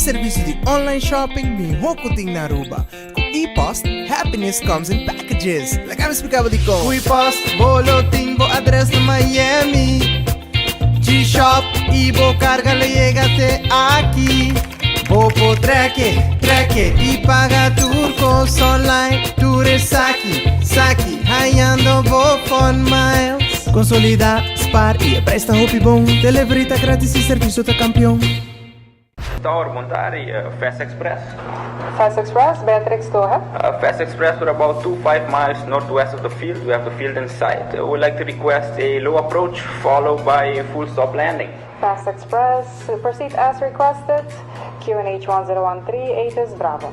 serviço de online shopping me hokuting na Aruba. Com e-post, happiness comes in packages. Like I'm explicando de como. E-post, boloting, bo address na Miami. G-Shop, Ibo carga le llega até aqui. Bopo treque e paga turcos online. Ture saki, haiando bo phone miles. Consolida, spar e presta hopi bom. Delivery tá grátis e serviço tá campeão. Tower Montari, Fast Express. Fast Express, Beatrix Torre. Fast Express, we're about 2-5 miles northwest of the field. We have the field in sight. We'd like to request a low approach followed by a full stop landing. Fast Express, proceed as requested. QNH 1013, 8 is Bravo.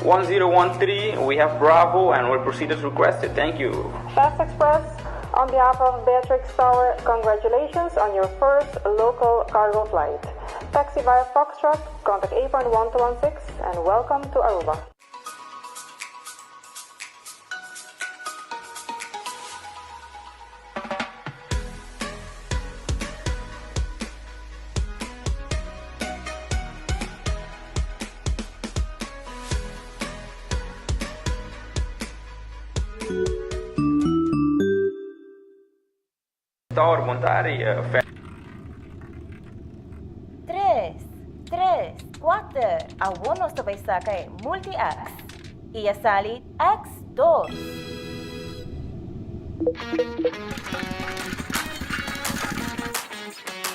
1013, we have Bravo and we'll proceed as requested. Thank you. Fast Express, on behalf of Beatrix Tower, congratulations on your first local cargo flight. Taxi via Foxtrot, contact 8.1216 and welcome to Aruba. Tower Montari, 3, 4, abunos to sakay multi-X. Iasalit X2.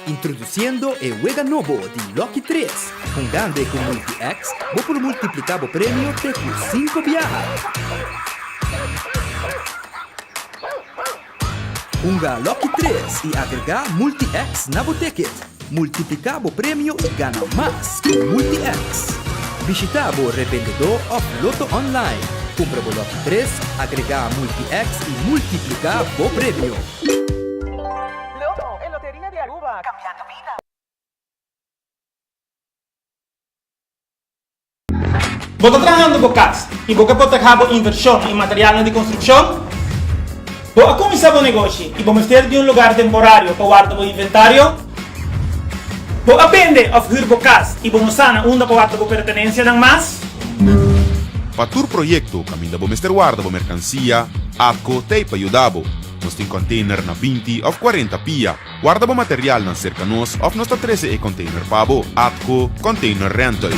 Introduciendo el juego nuevo de Lucky 3. Jugando con multi-X, vos por multiplicado premio de 5 viajes. Unga Lucky 3 y agrega multi-X na ticket. Multiplicabo premio y gana más con multi-X. Visitabo revendedor of Loto Online. Comprabo Lucky 3, agrega multi-X y multiplicabo premio. Loto, en Lotería de Aruba, cambiando vida. Você está trabalhando com casa e você pode ter inversão em material de construção? Você começar um negócio e você ter de um lugar temporário para guardar o inventário? Você aprende a huir com casa e você sana onde para guardar a pertenência não mais? Para tu projeto, caminda bo Mr. Guarda bo mercancia, ACO te ayudabo. Nos tem container na 20 of 40 pia. Guarda bo material na cerca nos of nos 13 e container pabo. ACO Container Rentals.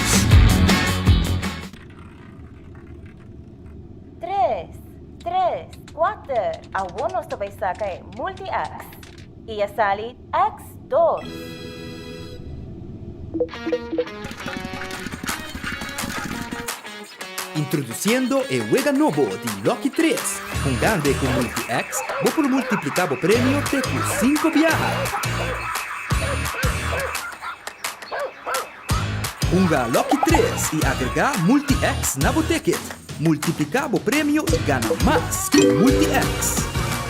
3, 4, abunos to sakay multi-X. Iasalit X2. Introduciendo el juego nuevo de Lucky 3. Jugando con multi-X, vos por multiplicado premio de 5 viajes. Unga Lucky 3 y agrega multi-X na ticket. Multiplicabo premio y gana más con multi-X.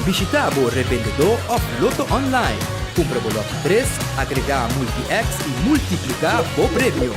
Visitabo revendedor of Loto Online. Comprabo Lucky 3, agrega multi-X y multiplicabo premio.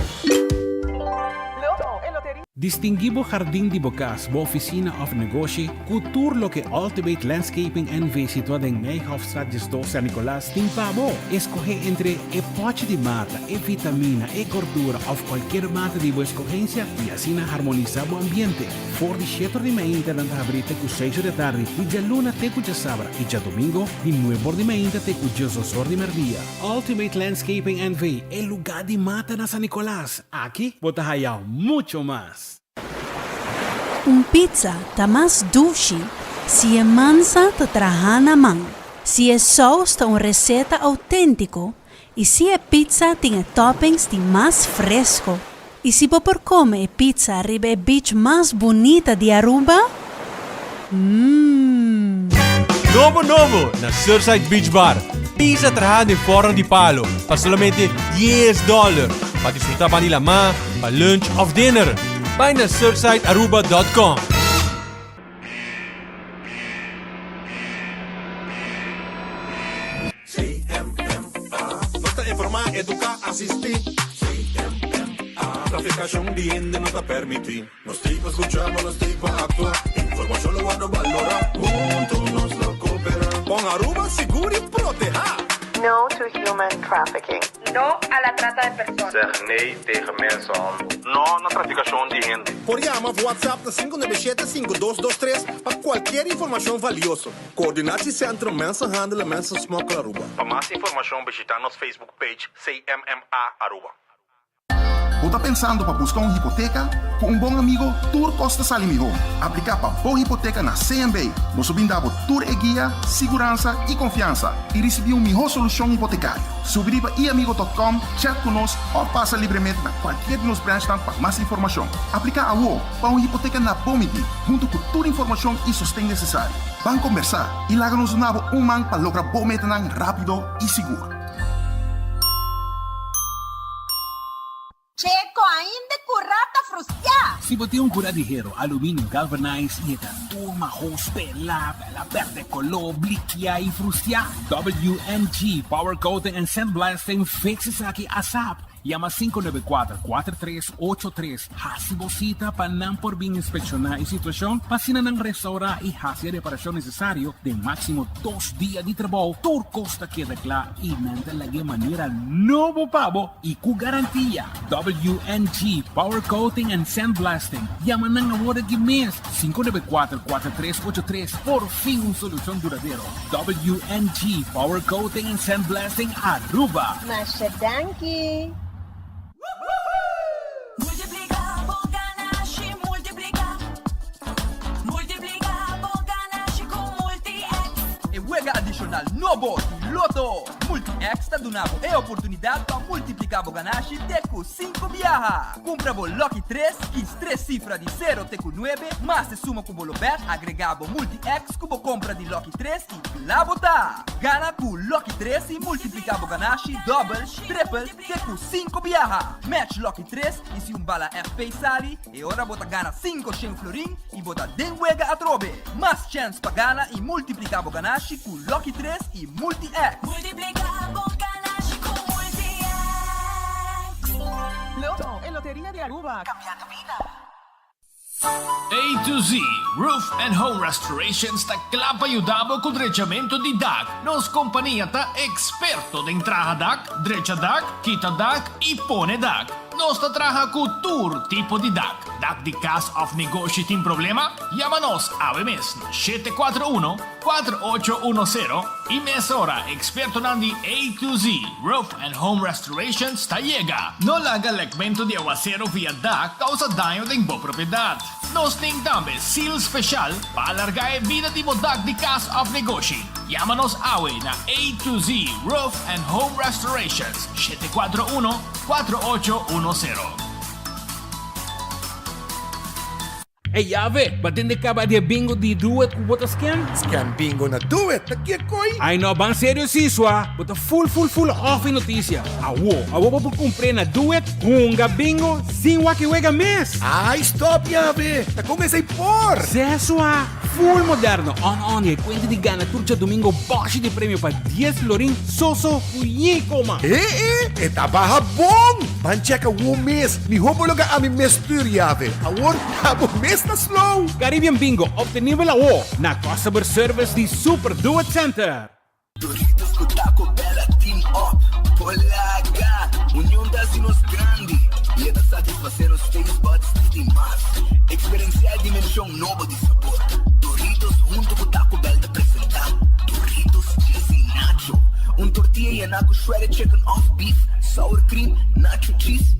Distinguido Jardín de Bocas, bo Oficina of Negosyo, cultur lo que Ultimate Landscaping NV situado en Nijhoffstraat 2 San Nicolás, Timpabo. Escoge entre e pote de mata, e vitamina, e gordura, of cualquier mata de vuestra escogencia y así harmonizar o ambiente. For the 7 de mañana dan abrite cu 6 de tarde, y ya luna te cu ya sabra, y ya domingo, de 9 de mañana te cu 2 de merdía. Ultimate Landscaping NV, el lugar de mata na San Nicolás. Aquí, botahaya mucho más. Pizza tá mais doce se é mansa tá trajana man. Se é sauce tá receita autêntico. E se é pizza tem toppings de mais fresco. E se por comer pizza arriba é beach mais bonita de Aruba? Novo na Surfside Beach Bar. Pizza trajada em forno de palo para somente $10 para disfrutar vanilla ma para lunch of dinner. Vai na surfsidearuba.com. Basta informar, educar, assistir. Traficación bien de nota permitir. Los tipos escuchamos, los tipos actuar. Información lo van a valorar. Juntos nos lo cooperan. Con Aruba seguro y proteja. No to human trafficking. No a la trata de personas. Zeg nee tegen mensenhandel. No na traficação de gente. Por llama WhatsApp na 597-5223 para qualquer informação valiosa. Coordenatie Centrum Mensenhandel en Mensensmokkel Aruba. Para mais informação, visita nosso Facebook page CMMA Aruba. Ou tá pensando para buscar uma hipoteca? Com um bom amigo, Tour Costa Salimihon. Aplicar para boa hipoteca na CMB. Nós brindamos Tour e guia, segurança e confiança. E receber uma melhor solução hipotecária. Subir para iamigo.com, chat conosco ou passa livremente na qualquer de nos branches para mais informação. Aplicar a UO para uma hipoteca na Bomidi, junto com toda a informação e sustém necessário. Vamos conversar e larga-nos um man para lograr boa meta rápido e seguro. Checo, ainda curata frustrar. Se você um curadiheiro, alumínio galvanized e a turma pela verde color, bliquear e frustrar. WNG Power Coating and Sandblasting fixes aqui ASAP. Llama 594-4383. Hasibosita para não por bem inspecionar a situação, pasina ng restaurar e hacer reparação necessário de máximo 2 dias de trabalho. Tour Costa queda claro e nanta lagi maneira novo pabo e com garantia. WNG Power Coating and Sandblasting. Llama ng award de mês 594-4383. Por fim, solução duradouro. WNG Power Coating and Sandblasting Aruba. Masha Danki. Juega adicional novo Loto. Multi-X está donando a oportunidade para multiplicar o ganache teco 5 viaja. Compra o Lucky 3, que 3 cifras de 0 teco 9, mas se suma com o bet, agregado Multi-X com a compra de Lucky 3 e lá botar. Gana com Lucky 3 e multiplicar o ganache double, triple, teco 5 viaja. Match Lucky 3 e se bala FP sali, e ora bota gana 5 100 florin e bota den juega a trobe. Mais chance para gana e multiplicar o ganache com Lucky 3 e Multi-X. Loto, en Lotería de Aruba. Cambiando vida. A to Z Roof and Home Restorations ta clapa ayudabo con drechamento di DAC. Nos companhia ta experto de entraha DAC, drecha DAC, quita DAC e pone DAC. Nos ta traha con tour tipo di DAC. DAC di Cast of Negosyo tin problema? Llámanos a mes 741-4810 y mesora experto nandi A to Z Roof and Home Restorations ta llega. No laga legmento de aguacero via DAC causa daño de bo propiedad. Nos ting tambe seal special para alargar a vida de DAC di Cast of Negosyo. Llámanos awe na A to Z Roof and Home Restorations 741-4810. Hey, Ave, batende ka ba de bingo di duet ku bota scan? Scan bingo na duet, nagkikoy. Ay no, bang seryo siswa, but full off in noticia. Awo pa po kumpre na duet, hunga bingo, sin wakiwega mes. Ay, stop, Ave. Nakumesay por. Seswa, full moderno, on e kwente di gana turcha domingo boshi di premio pa 10 florin soso fuyikoma. Etabaha bom. Mancheka wo mes, ni homologa ami mes tur, Ave. Awon, abo mes na slow. Caribbean Bingo, obtenibel awo na customer service di Super Duet Center. Doritos com Taco Bella Team Up. Polaga, união das dinos grande. E é da satisfazer os taste buds de demais. Experienciar dimensão nova de sabor. Doritos junto com Taco Bell te apresentar. Doritos cheesy nacho. Tortilla e naco shredded chicken off beef. Sour cream, nacho cheese.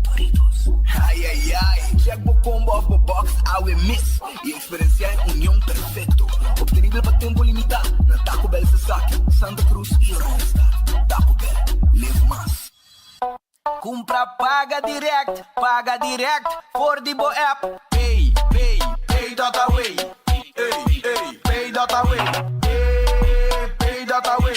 Doritos. Ai, ai, ai. Check the combo of the box, I will miss. E experienciar união perfeito. Obtenível para tempo limitado. Na Taco Bell Sasaki, Santa Cruz e Randstad. Taco Bell, live mais. Compra paga direct for the Bo app. Pay data way. Pay data way. Pay data way.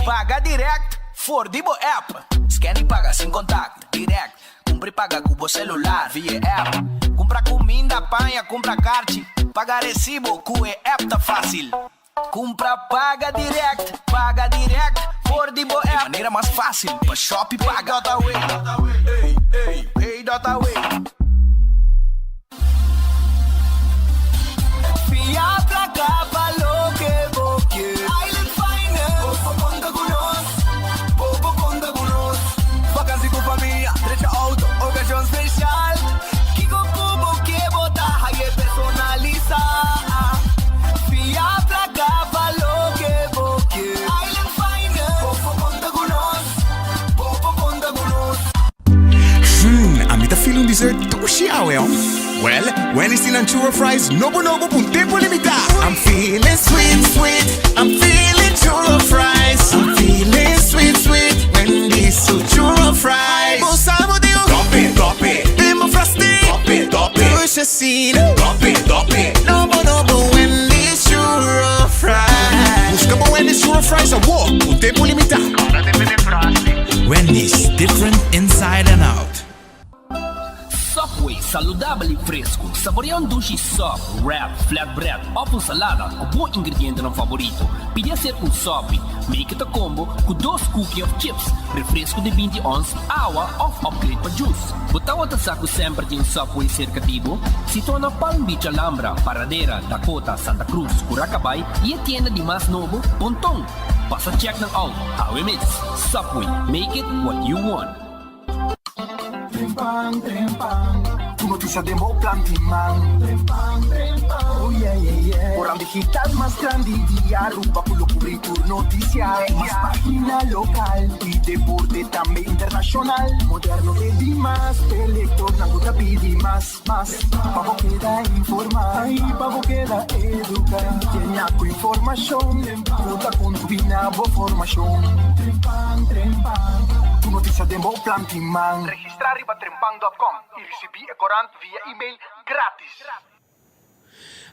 Paga direct for the Bo app. Scan e paga sem contato, direct. Compra e paga com o celular via app. Compra comida, apanha, compra kart. Paga recibo com o app tá fácil. Compra, paga direct for the Bo app. De maneira mais fácil, pra shop paga data way. Pay data way. Fiat la capa lo que vos quieres. Island Finance, o ponga con nos. feel un dessert tushi awe. Well, when it's in a churro fries, nobo pun tempo limitado. I'm feeling sweet, sweet. I'm feeling churro fries. I'm feeling sweet, sweet. When this churro fries. Posamo de top it. Demo frosty. Top it. Push a scene. Top it. Nobo when this churro fries. Buscamos when this churro fries a walk. Un tempo limitado. Wendy's, different inside and out. Subway, saudável e fresco. Saboreia um sushi soft, wrap, flatbread, ou com salada, com bom ingrediente no favorito. Podia ser um sope, make it a combo, com 2 cookies of chips, refresco de 20 ons, água ou upgrade para juice. Botão a saco sempre de um Subway cercativo, situa na Palm Beach, Alhambra, Paradera, Dakota, Santa Cruz, Curacabai e a tienda de mais novo, Pontong. Passa check ng out, how it is. Subway, make it what you want. Trempang, tu noticia de Mo Plantiman. Trempang, oh yeah. Orang digital más grande, diario, papulo currículum, noticia. Más página local y deporte también internacional. Moderno de Dimas, elector, nanguta pidi más. Pavo queda informar, pavo queda educar. Tiene con información, puta combinabo formación. Trempang. Notícia de Mo Plantiman. Registrar riba trempang.com e receber a corante via e-mail grátis.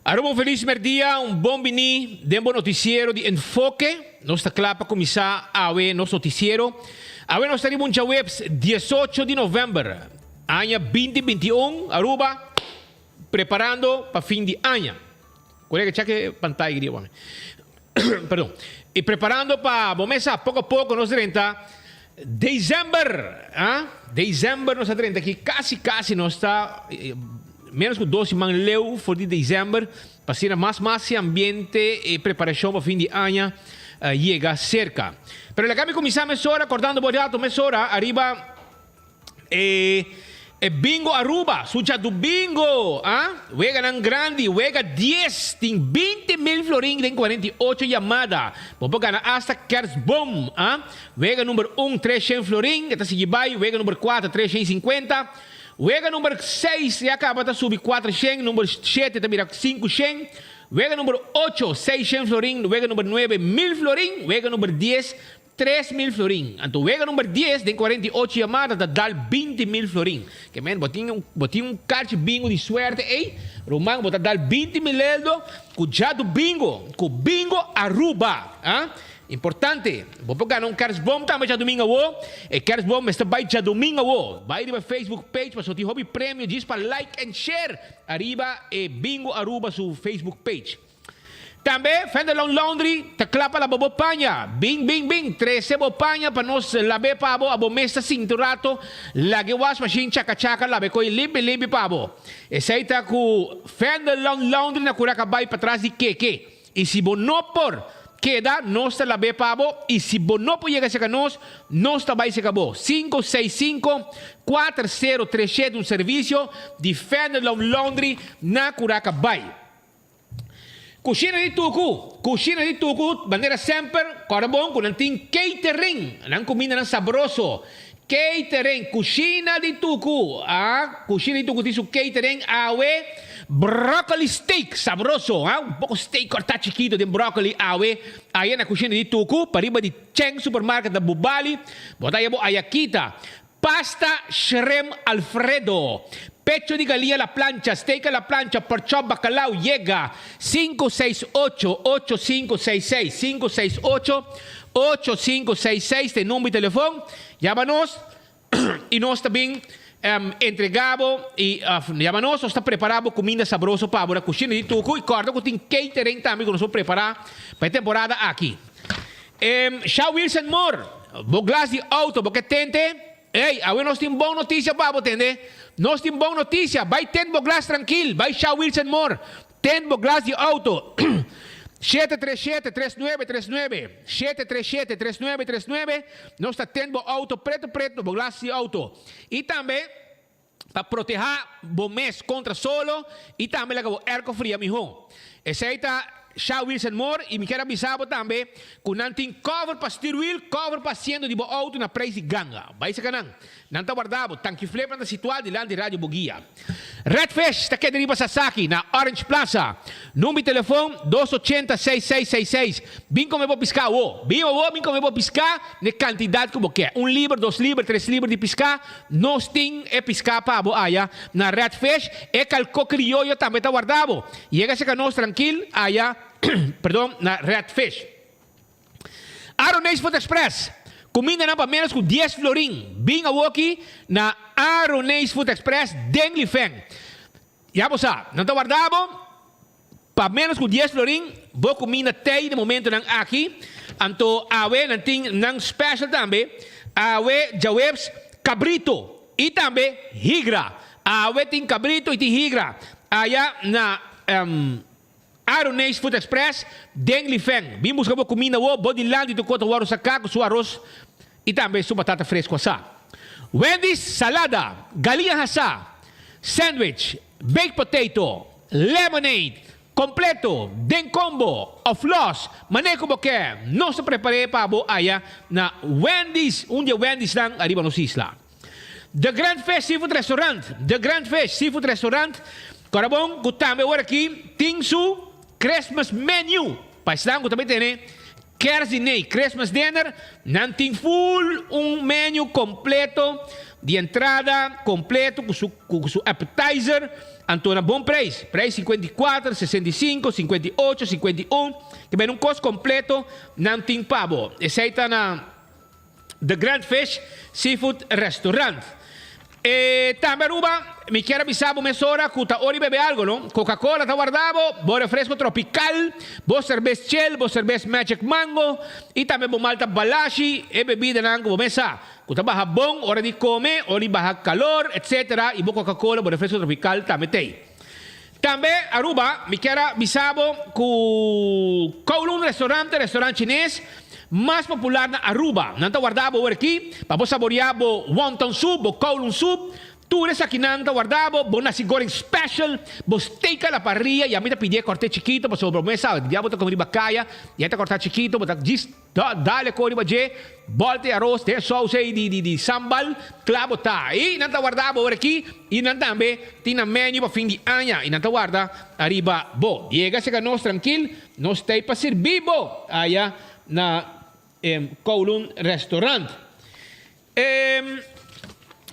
Arroba feliz dia, bom bini, dembo noticiero de enfoque. Nós está claro para começar a ver nosso noticiero. A ver nós estaremos na webs 18 de novembro, ano 2021, Aruba, preparando para fim de ano. Colega, cheque pantalla, perdão. E preparando para, começar pouco a pouco, nós renta. Dezembro nós estamos aqui, quase nós está menos que 12 semanas leu for de dezembro, para ser mais ambiente e preparação para fim de ano chega cerca. Pero lá me começar a mesora, acordando por alto, mesora, arriba bingo Aruba, suja do bingo, wega nang grande, wega 10, tem 20 mil florin, tem 48 chamadas. Vamos ganhar hasta Kersbom, wega número 1, 300 florin, esta sigue vai, wega número 4, 350, wega número 6, e acaba de subir 400, número 7, também 500, wega número 8, 600 florin, wega número 9, 1000 florin, wega número 10, 3.000 florin. Então, wega número 10, tem 48 chamadas, dá 20.000 florin. Que, man, botinho carte bingo de suerte, Romano, botar dar 20.000 com já do bingo, com bingo Aruba. Importante, vou pegar um Kersbom também já domingo, e Kersbom está vai já domingo, vai para Facebook page, para sortear hobby prêmio, diz para like and share, arriba e bingo Aruba su Facebook page. Também, Fendelon Laundry, te clapa la bobopanha. Bing, 13 bopanha para nós labe pabo, abo mesa cinturato, lagi wash machine chaka labe ko limpi pabo. Essa aí tá com Fendelon Laundry na Curacabay para trás de que. E se bonopor queda, nós te labe pabo, e se bonopor chega a nós também se acabou. 565-4037, um serviço de Fendelon Laundry na Curacabay. Cucina di Tuku, bandeira sempre, corabon, com nanting catering, nang comida ng sabroso. Catering, Cucina di Tuku, Cucina di Tuku tisu catering, awe, broccoli steak, sabroso, un poco steak corta chiquito de broccoli, awe, ayan na Cucina di Tuku, pariba di Cheng Supermarket da Bubali, botaya bo ayakita, pasta shrimp Alfredo, pecho de galinha a la plancha, steak a la plancha, porchop bacalao, llega 568-8566, 568-8566, tem número de telefone, llámanos e nós também entregamos e llámanos, nós está preparado comida sabrosa para a Cucina de Tuku e corda que tem catering também que nós vamos preparar para a temporada aqui. Shaw Wilson Moore, boglas de auto, porque tente. Agora nós temos boa notícia para você, entender? Nós temos boa notícia. Vai ter boglas tranquilo. Vai Shaw Wilson Moore. Tem boglas de auto. 737-3939. 737-3939. Nós está tendo auto preto, boglas de auto. E também, para proteger o mês contra solo, e também o erco fria, mijo. Esse aí está Shaw Wilson Moore, e me quero avisar também que não tem cover para steering wheel, cover para assento de auto na preço de ganga. Vai ser canang. Não está guardado, tanque flip para situado lá de Rádio Bugia. Redfish, está aqui de Sasaki, na Orange Plaza. Número de telefone 280-6666. Vim como eu vou piscar, vim como eu vou piscar, na quantidade que eu quero. 1 livro, 2 livros, 3 livros de piscar. Nós temos piscar para a área. Na Redfish, é calco criollo também está guardado. E é que nós tranquilo, allá. Perdão, na Redfish. Aronês Food Express. Comida não para menos com 10 florim. Bem aqui na Aronês Food Express, Dengli Feng. Já você sabe, não está guardado? Para menos com 10 florim, vou comida tem de momento não aqui. Então, não tem não special também. Já webs cabrito e também higra. Tem cabrito e tem higra. Allá na Aronês Food Express, Dengli Feng. Vim buscar comida, bodiland e do cota o sacaco, seu arroz e também sua batata fresca assá. Wendy's salada, galinha assá, sandwich, baked potato, lemonade, completo, den combo, of loss, manejo boquer. Nós se preparei para a na Wendy's, dia Wendy's lang arriba nos isla. The Grand Fish Seafood Restaurant, The Grand Fish Seafood Restaurant, Corabong, que também agora aqui, tem su Christmas menu. Para estar que também tem Kerzinei, Christmas dinner, não tem full menu completo de entrada, completo com su appetizer, então a bom preço. Preço 54, 65, 58, 51, que vem custo completo, não tem pavo. Esse aí está na The Grand Fish Seafood Restaurant. Também Aruba, me quero avisar uma hora que está hora bebe algo, não? Coca-Cola está guardado, bom refresco tropical, bom cerveja Shell, bom cerveja Magic Mango, e também bom malta balashi, e bebida não como mesa. Que está baja bom, hora de comer, hora de baja calor, etc. E bom Coca-Cola, bom refresco tropical também tem. Também Aruba, me quero avisar que Kowloon restaurante chinês, mais popular na Aruba. Não está guardado aqui, para saborear o wonton soup, o kowloon soup. Tudo isso aqui não está guardado, o nasi goreng special, o steak a la parrilla, e a mim pedir corte chiquito, para sobremesa, já botar com ribacaia, e está cortar chiquito, botar dale com ribaje, bolte arroz, tem sauce de sambal, clavo tá. E não está guardado aqui, e não também tem na menu para fim de ano, e não está guardado arriba, bo. Llega se que nós tranquilo, nós tem para servir, bo, allá na Kowloon Restaurant.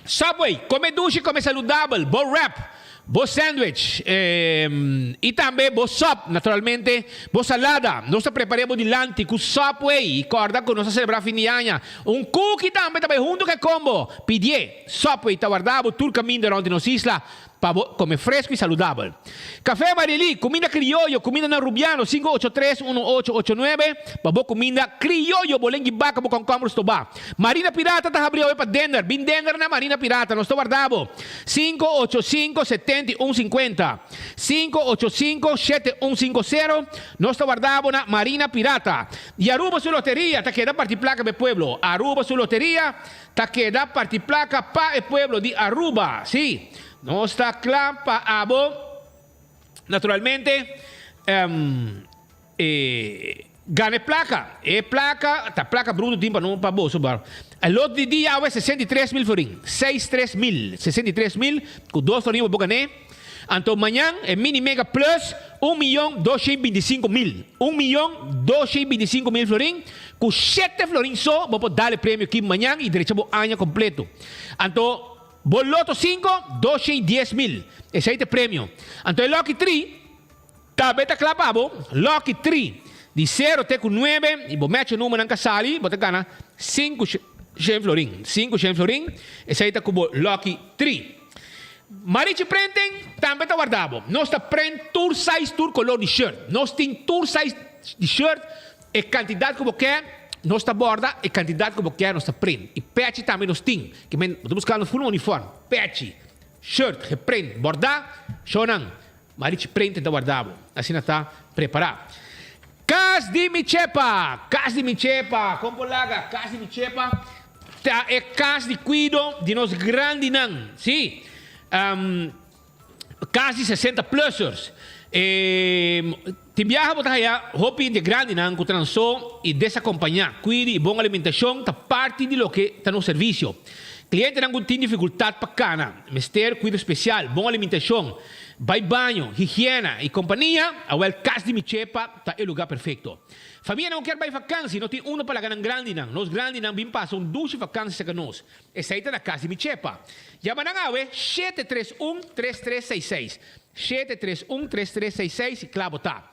Subway, come duche, come saludável, bom wrap, bom sandwich, e também bom sop, naturalmente, bom salada. Nós preparamos dilante com Subway, e corda que nós celebrar fim de ano. Cookie também junto com combo. Pedir, Subway, está guardado, todo caminho durante nos isla, para comer fresco e saudável. Café Marili, comida criollo, comida na Rubiano, 583-1889, para comida criollo, bolengue baca, com compros to ba. Marina Pirata, tá abriu para dinner, bin dinner na Marina Pirata, nós estou guardado. 585-7150, 585-7150, nós estou guardado na Marina Pirata. E Aruba su loteria, tá queda parte placa de pueblo. Aruba su loteria, tá queda parte placa pa el pueblo de Aruba, sí. No está claro para abo, naturalmente, gane placa. Placa, ta placa bruto timpa no para vos. El lot de día es 63,000 florín. 63,000, con 2 florín por gané. Entonces mañana, el mini mega plus, 1.225.000. 1.225.000 florín. Con 7 florín so, vamos a darle premio aquí mañana y derechamos año completo. Entonces, Boloto 5, 210.000. Ese es el premio. Entonces, Lucky 3, también está clapado. Lucky 3, de 0 até com 9, e vou meter o número na casali, vou ter gana 5 florin. 5 florin, esse aí está como Lucky 3. Marichi Prenten, também está guardado. Nós está print tour size, tour color de shirt. Nós tem tour size de shirt, e quantidade que você quer. Nós está borda e quantidade que você quer, nós está print. E patch também nós tem. Que estou buscando full uniforme. Patch, shirt, print, bordar, shonan. Marichi Print está guardado. Assim está preparado. Cas de Michepa. Como laga, Cas de Michepa. É cas de cuido de nós grande não. Sim. Cas de 60 plusers. Ti viaja botaya hopi de grande nan kutranso e desacompanhar, cuide e boa alimentação ta parte de lo que tá no serviço. Cliente não tem dificuldade para cana, mester cuidado especial, boa alimentação, vai banho, higiene e companhia, a wel casa de Michepa tá o lugar perfeito. Família não quer vai vacância, não tem uma para ganhar grande não. Nós grande não bem passam 2 vacâncias com nós. Essa aí tá na casa de Michepa. Chama na awe 731-3366. 731-3366 e claro tá.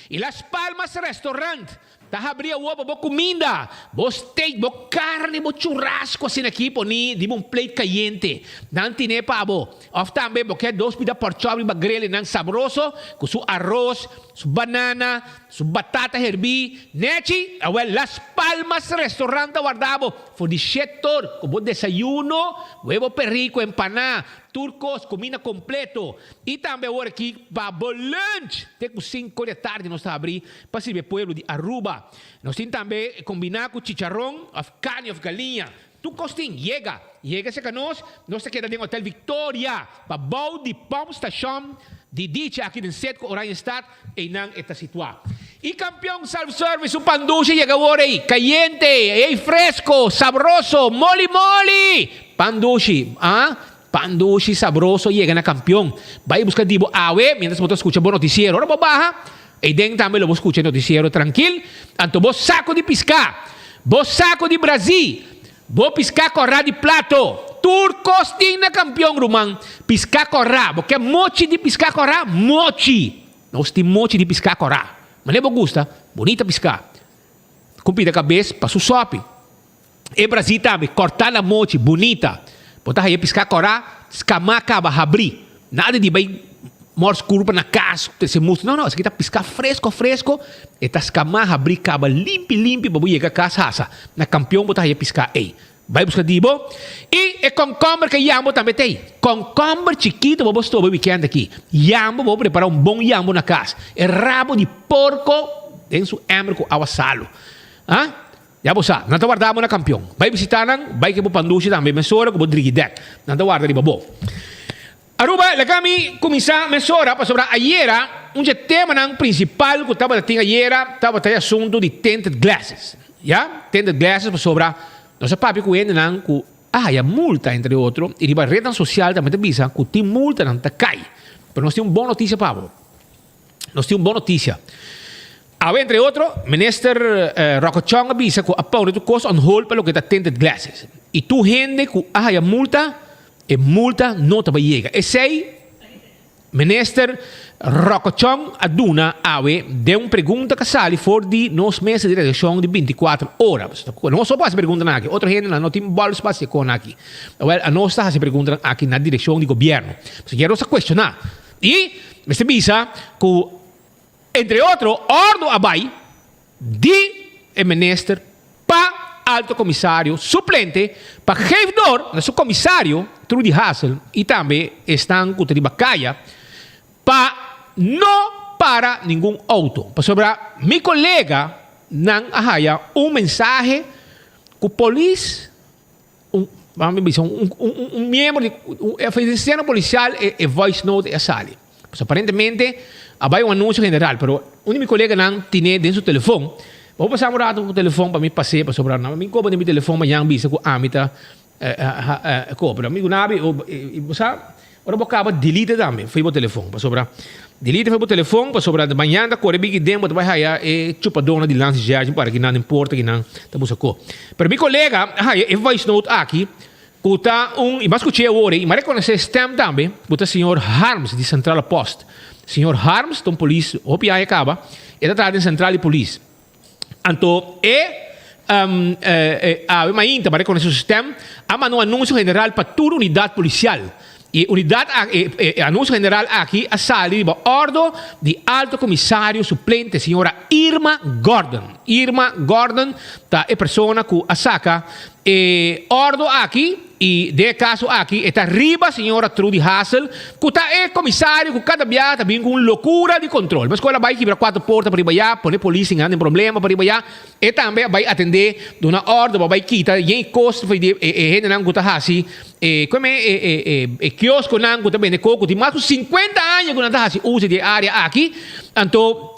E Las Palmas Restaurant, tá abrindo o ovo, boa comida, boa steak, boa carne, boa churrasco assim aqui, poni, de um plate caliente. Não tem pa bo. Of também, porque 2 pida pork chop e grelha não saboroso, com seu arroz, sua banana, sua batata herbi, neti, well, Las Palmas Restaurant guardavo, for the setor, com bom desayuno, huevo perrico, empaná, turcos, comida completo. E também agora aqui, para o lunch, tem com 5 da tarde nós está abrindo, para servir pueblo de Aruba. Nós temos também combinar com chicharrão, of carne, of galinha. Tu costin, chega se conosco, nós queda no Hotel Victoria, para bau de Pump Station, de Dicha aqui no Setco, Orange Stad, e não está situado. E campeão self-service, o Pandushi chega agora aí, caliente, e fresco, sabroso, moli. Pandushi, Pandushi sabroso, chega na campeão. Vai buscar dibo awe, mientras você escucha bom noticiero. Ora baja, e dentro também lo escucha noticiero tranquilo. Anto vos saco de piscar, vos saco de Brasil, vos piscar corra de plato. Turcos din na campeão, rumang. Piscar corra, porque mochi de piscar corra, mochi. Nós temos mochi de piscar corra. Mas não gusta, bonita piscar. Cumprir a cabeça, para o sope. E Brasil também, cortar na mochi, bonita. Botar aí piscar corá, escamar acaba, abrir. Nada de bem morse curva na casa, esse músculo. Não, isso aqui tá piscar fresco. E tá escamar, abrir, acaba limpo, para chegar a casa. Na campeão, botar aí piscar. Ei, vai buscar dibo. E concombre que yambo também tem. Concombre chiquito, vou mostrar o weekend aqui. Yambo, vou preparar bom yambo na casa. E rabo de porco, dentro do embre com água salo. Já você, não te guardamos na campeão. Vai visitar, vai que o Pandushi também, mesora, como o Drigidek. Não te guarda de babo. Aruba, lá kami começar a mesora para sobre ayer, tema principal que estava tendo ayer, estava tendo assunto de tinted glasses. Já? Tinted glasses para sobre, nossa papi que ainda com a multa, entre outros, e a rede social também te avisa que tem multa não te cai. Mas nós temos uma boa notícia, Pablo. Nós temos uma boa notícia. Entre outros, minister Rocochong avisa que a pão de cost on hold para o que está tinted glasses. E tu gente que a multa, e multa não te vai chegar. E sei, minister Rocochong aduna de uma pergunta que sale for de nos meses de redação de 24 horas. Não só passa pergunta aqui, outra gente não tem bola espaço com aqui. A nós está se pergunta aqui na direção do governo. Se quero se questionar. E, me avisa que entre outros, ordo abai de minister para alto comissário suplente para geefdor, nosso comissário Trudy Hassel e também estão com o Bacaia para não para nenhum auto. Para sobre meu colega não arraia mensagem que o polícia um membro de oficina policial e voice note e sale. Aparentemente vai anúncio general, pero um meu colega não tinha dentro do telefone. Vou passar um rato com o telefone para me passar para sobrar. Não, me cobra de meu telefone, mas já bisa com a amita cobra. Amigo nabi, você ora vou acabar delete também. Foi o telefone para sobrar. Delete foi o telefone para sobrar. De manhã da corre big demo vai raia e chupadona de lance de para que não importa que não tá buscando. Pero meu colega, e voice note aqui. Kuta e mas escutei agora, e mas reconhecer stem também, kuta senhor Harms de Central Post. Senhor Harms, tom polícia, hopi aí acaba, ele está em Central de Polícia. Então, a mainta para reconhecer o sistema, há um anúncio general para toda unidade policial. E unidade, anúncio general aqui, a sali de ordo de alto comissário suplente, senhora Irma Gordon. Irma Gordon, tá, é pessoa que a saca, ordo aqui, E de caso aqui, está arriba a senhora Trudy Hassel, que está é comissário, que cada dia está vindo com loucura de controle. Mas quando ela vai quebrar 4 portas para ir põe polícia em problema para ir e também vai atender de uma ordem, vai quitar, e custo, e não está assim, como é quiosco não também de coco, tem mais de 50 anos que não está assim, usa de área aqui. Então,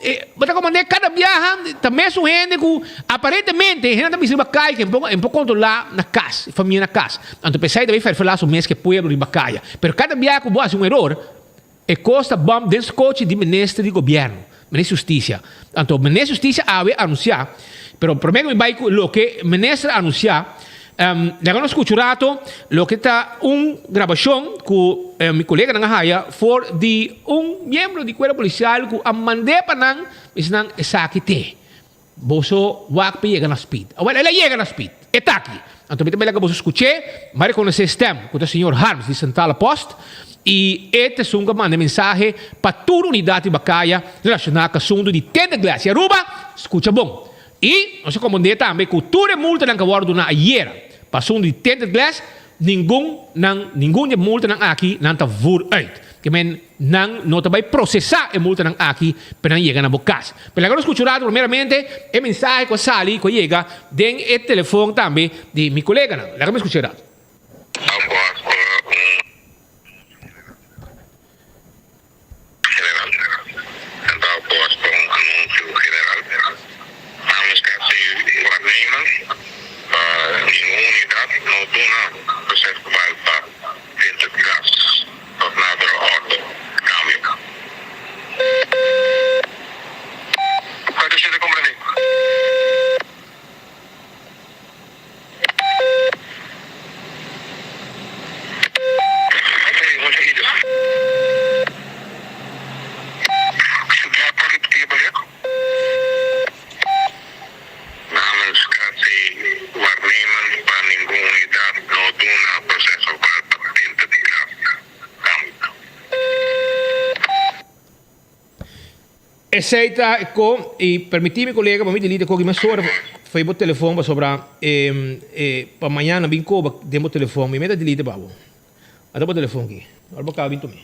como cada viagem, também são gente que aparentemente, gente também se vai que é um pouco controlar na casa, família na casa. Então, pensei também falar sobre mês que pueblo de Bacaia. Mas cada viagem que faz um erro, e custa bom desse coche de ministro de governo, ministro de justiça. Então, ministro de justiça vai anunciar, mas o problema é que o ministro anunciar. Nós escutamos lo que está gravação com meu colega na Haia for de membro do cuerpo policial que a mandei para não isnang esakite. Boso wak pa chega na speed. Well, ela chega na speed. Está aqui. Então, também que você escutei, mas reconhecer sistema com o senhor Harms de Central Post e este é um manda mensagem para toda a unidade de Bacaia relacionada com o assunto de tenda glass. E Aruba, escuta bom. E nós comandamos também que toda multa não cabe na ayer. Passou de tenda glass, nenhum de multa não aqui não está voer uit. Que men não vai processar a multa não aqui para não chegar na bocas. Pero agora escuchado primeiramente a mensagem que sali que chega den o telefone também de meu colega não. Lá me escuchado. Aceita e permitir meu colega para me delete com mais hora foi o telefone para sobrar para amanhã na binco demo telefone me meta delete babo ada o telefone aqui agora boca binto me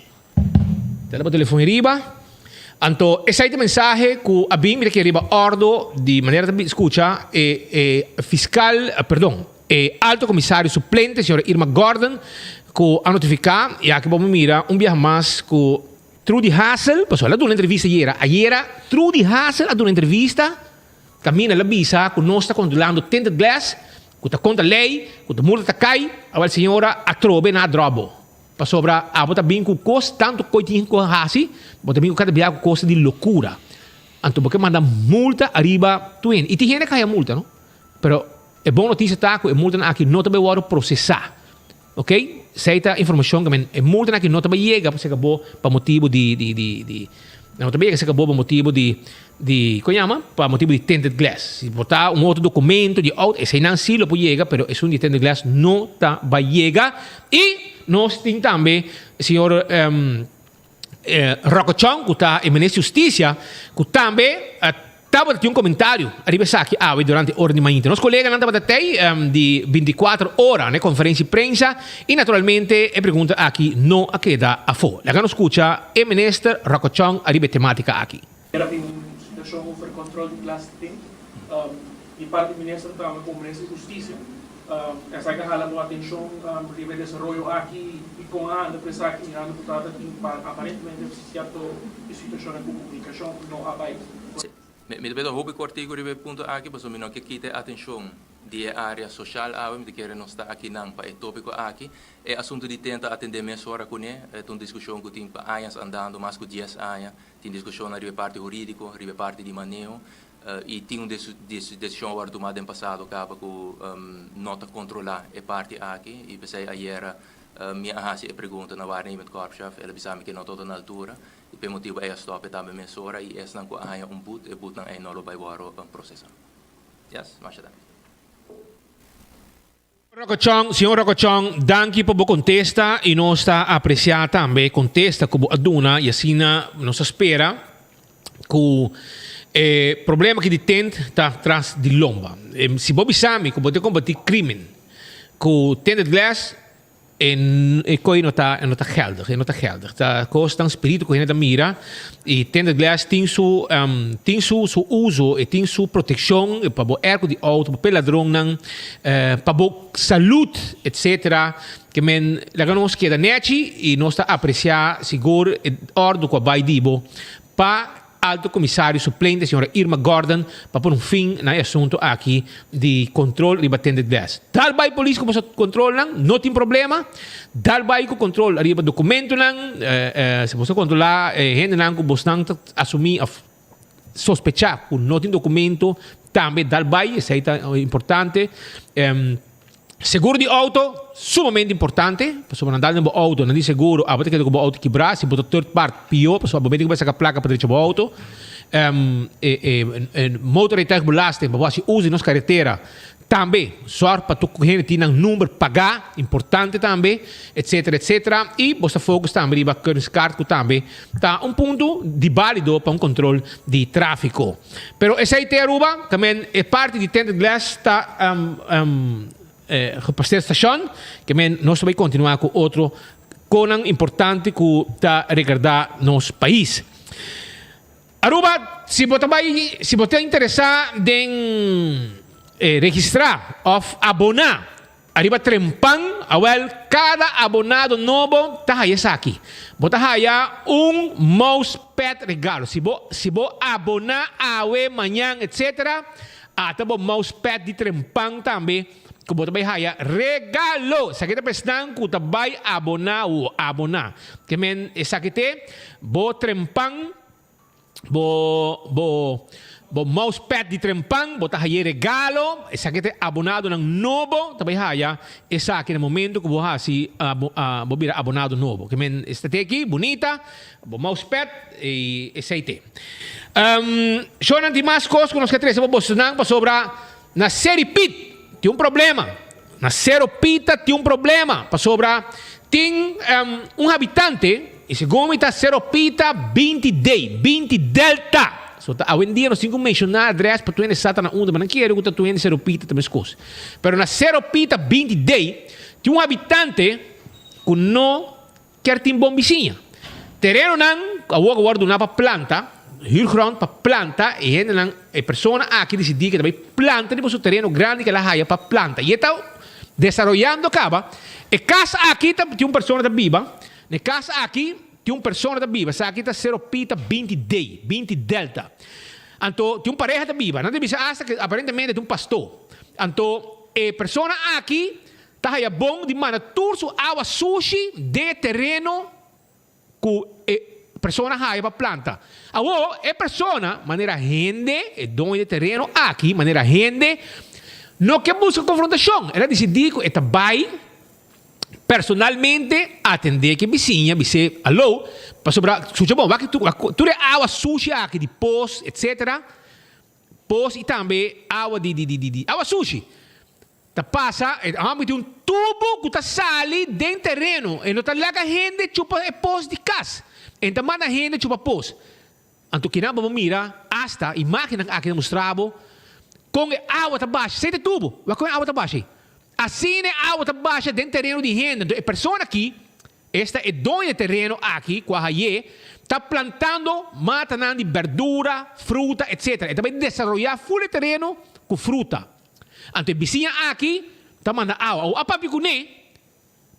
tela o telefone riba então aceita mensagem que a bim que riba ordo de maneira de escuta fiscal perdão alto comissário suplente senhora Irma Gordon que a notificar e aqui vamos mirar viagem mais que Trudy Hassel, passou ela deu uma entrevista ayer, Trudy Hassel deu uma entrevista, caminha la visa, que nós está controlando tinted glass, que está contra a lei, que está multa cai, a senhora a trobe na drobo. Passou para a bota bem com custo tanto coitinho com hasi, bota bem com cada viagem custo de loucura. Então porque manda multa arriba twin. E tem gente que cai a multa, não? Pero é bom notícia tá que a multa aqui não também vai processar. Ok? Aceita informação que é multa que não também chega para motivo não também chega para motivo como chama? Para motivo de tinted glass. Se botar outro documento de auto, esse não silo pode chegar, pero esse de tinted glass não tá vai chegar. E nós temos também o senhor Rocochon, que está em Ministério de Justiça, que também estava de comentário arriba aqui durante a hora de manhã. Nosso colega andava até de 24 horas na conferência de prensa e naturalmente a pergunta aqui não queda a fora. Lá nos escuta o ministro Rocochon arriba temática aqui. Era uma situação over controle de classe tem e parte do ministro também com o ministro de Justiça. Essa que hala boa atenção arriba desenvolvimento aqui e com a empresa aqui na deputada que aparentemente certa situação de comunicação não abai. Me vedo hobby cortigo ribe punto aqui, mas o menor que quite atenção de área social awem de querer não estar aqui não para tópico aqui é assunto de tenta atender mais hora com é uma discussão que tem para anos andando mais que 10 anos tem discussão na ribe parte jurídico ribe parte de manejo e tem decisão agora tomada no passado acaba com nota controlar a parte aqui e pensei ayer minha hasi a pergunta na waarnemend korpschef ela bisami que não toda na altura e per motivo é stop também mensura e es não com a boot e boot não é nolo by waro processo. Yes, mas já. Senhor Rocochon, danke por contesta e nós está apreciar também contesta como aduna e assim nós espera que o problema que detém está atrás de lomba. Se Bobby Sami que pode combater crime, que o tinted glass en koi nota geldig. Ta costa spirito ko da mira e tende glass tin su uso e tin su proteção e pabo ergo di auto pa ladrong ng pabo salut etc. que men laganos que da neti e nós está apreciar seguro e ordo com a baidibo pa Alto Comissário Suplente, senhora Irma Gordon, para pôr fim no assunto aqui de controle de batente de gás. Dalbay polícia que você controla, não tem problema. Dalbay que controle arriba documento lang, se você controlar, gente lang que você não assumir sospechar que não tem documento, também dalbay, isso aí é importante. Seguro de auto, sumamente importante. Pessoa andar no auto, não tem seguro, a botar que o auto quebrar, se botar third part pior, pessoa momento que vai sacar placa para o auto. Motor e tech belasting, para você usa nas carretera, também, só para tu correr tem um número pagar, importante também, etc, etc. E você focus também para que o carro também tá ponto de válido para controle de tráfego. Pero essa aí tem Aruba, também é parte de tinted glass está repasteira station, que nós vamos continuar com outro conan importante que está a regardar nosso país. Aruba, se você é interessado em registrar ou abonar, arriba trempang, cada abonado novo está aí aqui. Você haya mousepad regalo. Se você abonar amanhã, etc., até o mousepad de trempang também, que você vai haya regalo. Sa kita pesnang ku tabay abona. Kemen sakite bo trempang bo mousepad de trempang, bo haya regalo. Sakite abonado ng novo, tabay haya esa aqui no momento que bo hasi bo bira abonado novo. Kemen esteteki bonita, bo mousepad e aceite. Shonan Dimascos con os que tres bo bosnang pa sobra na série Pit. Tem problema. Na Seropita tem problema. Para sobrar, tem habitante, e segundo está Seropita 20 Delta. So, hoje em dia, nós temos que mencionar a adresse para tu estar na onda, mas não quero que tu ende Seropita também escute. Mas na Seropita 20 tem habitante que não quer ter bom vizinha. Terreno não, agora guardo para planta, huurgrond para planta e gente lang a persona aqui decidir que também planta depois o terreno grande que ela haya para planta e então desarrollando acaba e casa aqui tem uma pessoa da viva na casa aqui tem uma pessoa da viva essa aqui está Seropita 20 Delta então tem uma pareja da viva não deve ser hasta que aparentemente tem um pastor então a pessoa aqui está haya bom de mana turso água sushi de terreno que persona haya para planta. Agora, é persona, maneira rende, é dono de terreno aqui, maneira rende, não quer buscar confrontação. Ela decidiu que ela vai personalmente atender que vizinha, dizer, alô, para sobrar, suja bom, vai que tu é água suja aqui de pós, etc. Pós e também água de água suja. Ta passa, tem um tubo que tá sali dentro do terreno, e não tá lá que a gente chupa é pós de casa. Então, manda a gente chupa pós. Então, que não vamos mirar, hasta, imagina aqui no mostravo, com a água tá baixa, sem tubo, vai com a água tá baixa. Assim, a água tá baixa dentro do terreno de gente. Então, a pessoa aqui, esta é dona de terreno aqui, com a raie, está plantando, matando de verdura, fruta, etc. E também desenvolver full terreno com fruta. Então, a vizinha aqui, está mandando água. A papi com ne,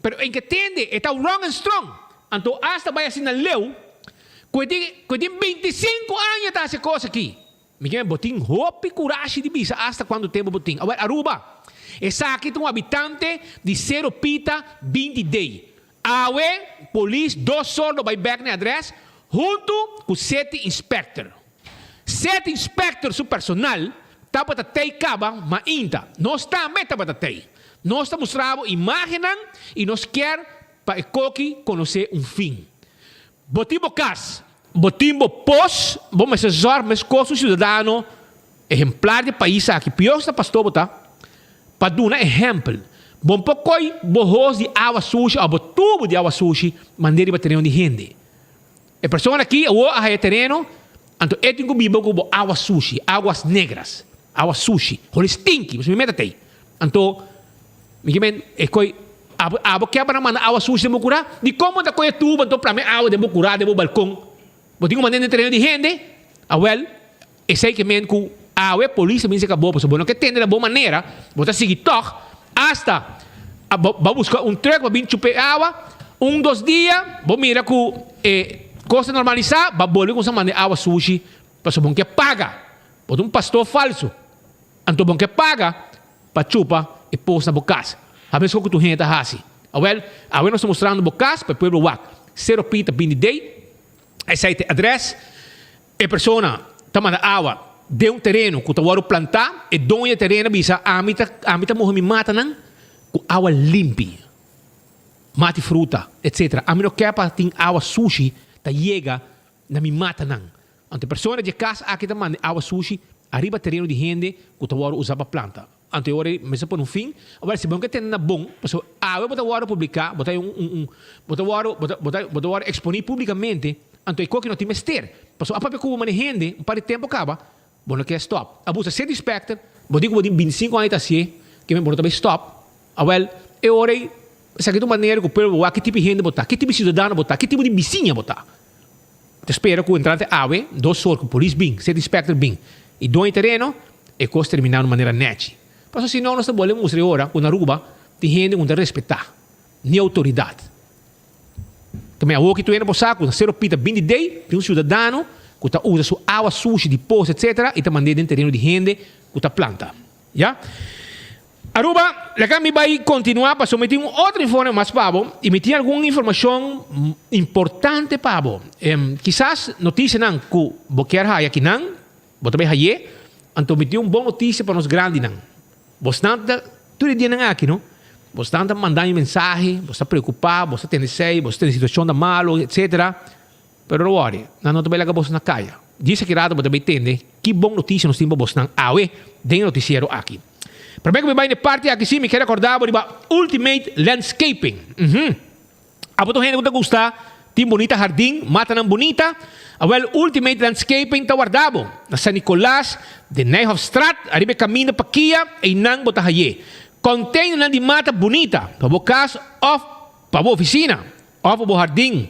pero em que tende, está wrong and strong. Então, hasta vai assim na leu, que tem 25 anos está essa coisa aqui. Me quer botin hope coragem de bisa hasta quando tempo botin. Agora, Aruba, essa aqui tem um habitante de Seropita 20 Awe, polícia, 2 soldados vai back na adresse, junto com 7 inspectors. 7 inspectors, seu personal, está para ter caba, mas ainda. Nós também está para ter. Nós estamos mostrando imagens e nós queremos para o coque conhecer fim. Botimbo cas, botimbo pós, vamos assessor, mas costo cidadano, exemplar de país aqui, pior está pastor botar, para dar exemplo. Bom pouco borros de água suja, ou tubo de água suja, maneira para terreno de gente. A pessoa aqui, o a terreno, então é tem que viver com água suja, águas negras, água suja, o stinky, você me mete aí. Então, me é coi abo quebra na mana awa sushi debo curar. Di como da coisa tuba, então para mim awa debo curar debo balcão. Botinho maneira de treino de gente. Well, esse aí que men ku awe polícia me dice acabou, porque bueno que tende da boa maneira, bota seguir toc hasta va buscar um truck, va vir chupe awa, 2 dias, vou mira ku coisa normalizar, va volver com essa maneira awa sushi, para bom que paga. Bota pastor falso. Anto bom que paga para chupa e pôs na bocas. A vez que tu gente assim. Well, nós estamos mostrando bocas para o povo wak. 0 pita bini day. Esse aí adresse. E persona tama na awa de terreno que tu vai plantar e donha terreno bisa amita morre me mata nan com awa limpi. Mati fruta, etc. A mim não quer para ter awa sushi ta chega na me mata nan. Ante persona de casa aqui também awa sushi arriba terreno de gente que tu vai usar para planta. Ante ora mesa por um fim, agora se bom que tem na bom, porque awa bota waro publicar, bota waro exponer publicamente, ante que não tem mester. Porque a papel como mane gente, um par de tempo acaba, bom não quer stop. Abusa ser inspector, bodi que bodi 25 anos assim, que me bota stop. Well, e ora essa que maneira que o povo que tipo de gente botar, que tipo de cidadão botar, que tipo de vizinha botar. Te espero que o entrante awe, 2 sorte, polícia bem, ser inspector bem, e dono terreno, e costa terminar de maneira net. Porque senão nós podemos mostrar agora, com a Aruba, tem gente que não respeitar, nem autoridade. Também a que tu entra para o saco, na 0 pita bem de day, tem um cidadão que usa sua água sushi de poço, etc. E também dentro do terreno de gente que planta. Já? Aruba, lá me vai continuar para someter outra informação mais para você e meter alguma informação importante para você. Quizás notícia não que você quer aqui não, você também aí, então meter boa notícia para nós grandes não. Você não está todo dia não aqui, não? Você está mandando mensagem, você está preocupado, você tem receio, você tem situação de malo, etc. Pero não worry, não também laga você na caia. Diz que rado você também entende que boa notícia nós temos você não awe de noticiero aqui. Para mim que me vai na parte aqui sim, me quero acordar sobre Ultimate Landscaping. A boa gente que gosta, tem bonita jardim, mata não bonita. Well, Ultimate Landscaping está guardado na San Nicolás de Nijhofstraat, arriba caminho para Kia e não botar aí. Contém de mata bonita, para o caso, of para a oficina, of para o jardim.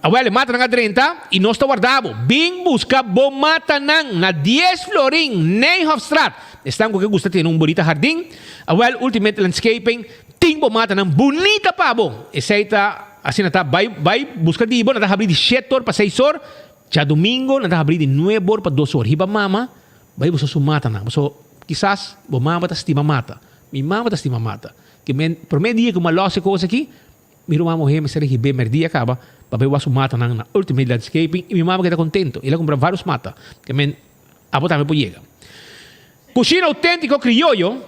Well, mata na 30 e nós está guardado. Bem busca bom mata na 10 florim, Nijhofstraat. Estão com que gosta de ter bonita jardim. Well, Ultimate Landscaping tem bom mata bonita para bom. Esse aí está assim tá vai buscar de bom, nada abrir de 7 horas para 6 horas. Já domingo nada abrir de 9 horas para 2 horas. Riba mama, vai buscar sua mata na. So, quizás bom mama está estima mata. Mi mama está estima mata. Que por meio dia que uma loja coisa aqui, mi mama morrer, me serei ribe merdia acaba, para ver sua mata na Ultimate Landscaping e mi mama que está contento. Ele compra vários mata. Que a botar me por chega. Coxina autêntico criollo.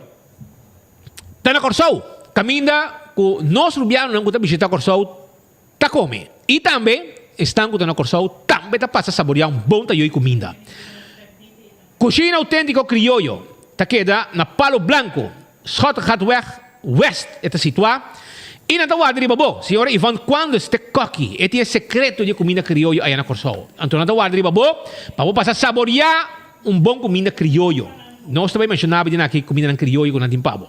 Está na Corsou. Caminha com nós rubianos não gusta visitar Corsou. Tá come. E também estão com na Corsou, também tá passa saborear bom tayo e comida. Coxina autêntico criollo. Tá queda na Palo Blanco, Schottengatweg West, está situado. E na Tawad de Babo, senhora Ivan, quando este coqui, este é secreto de comida criollo aí na Corsou. Então na Tawad de Babo, para passar saborear bom comida criollo. Nós também mencionava aqui comida criollo com antimpabo.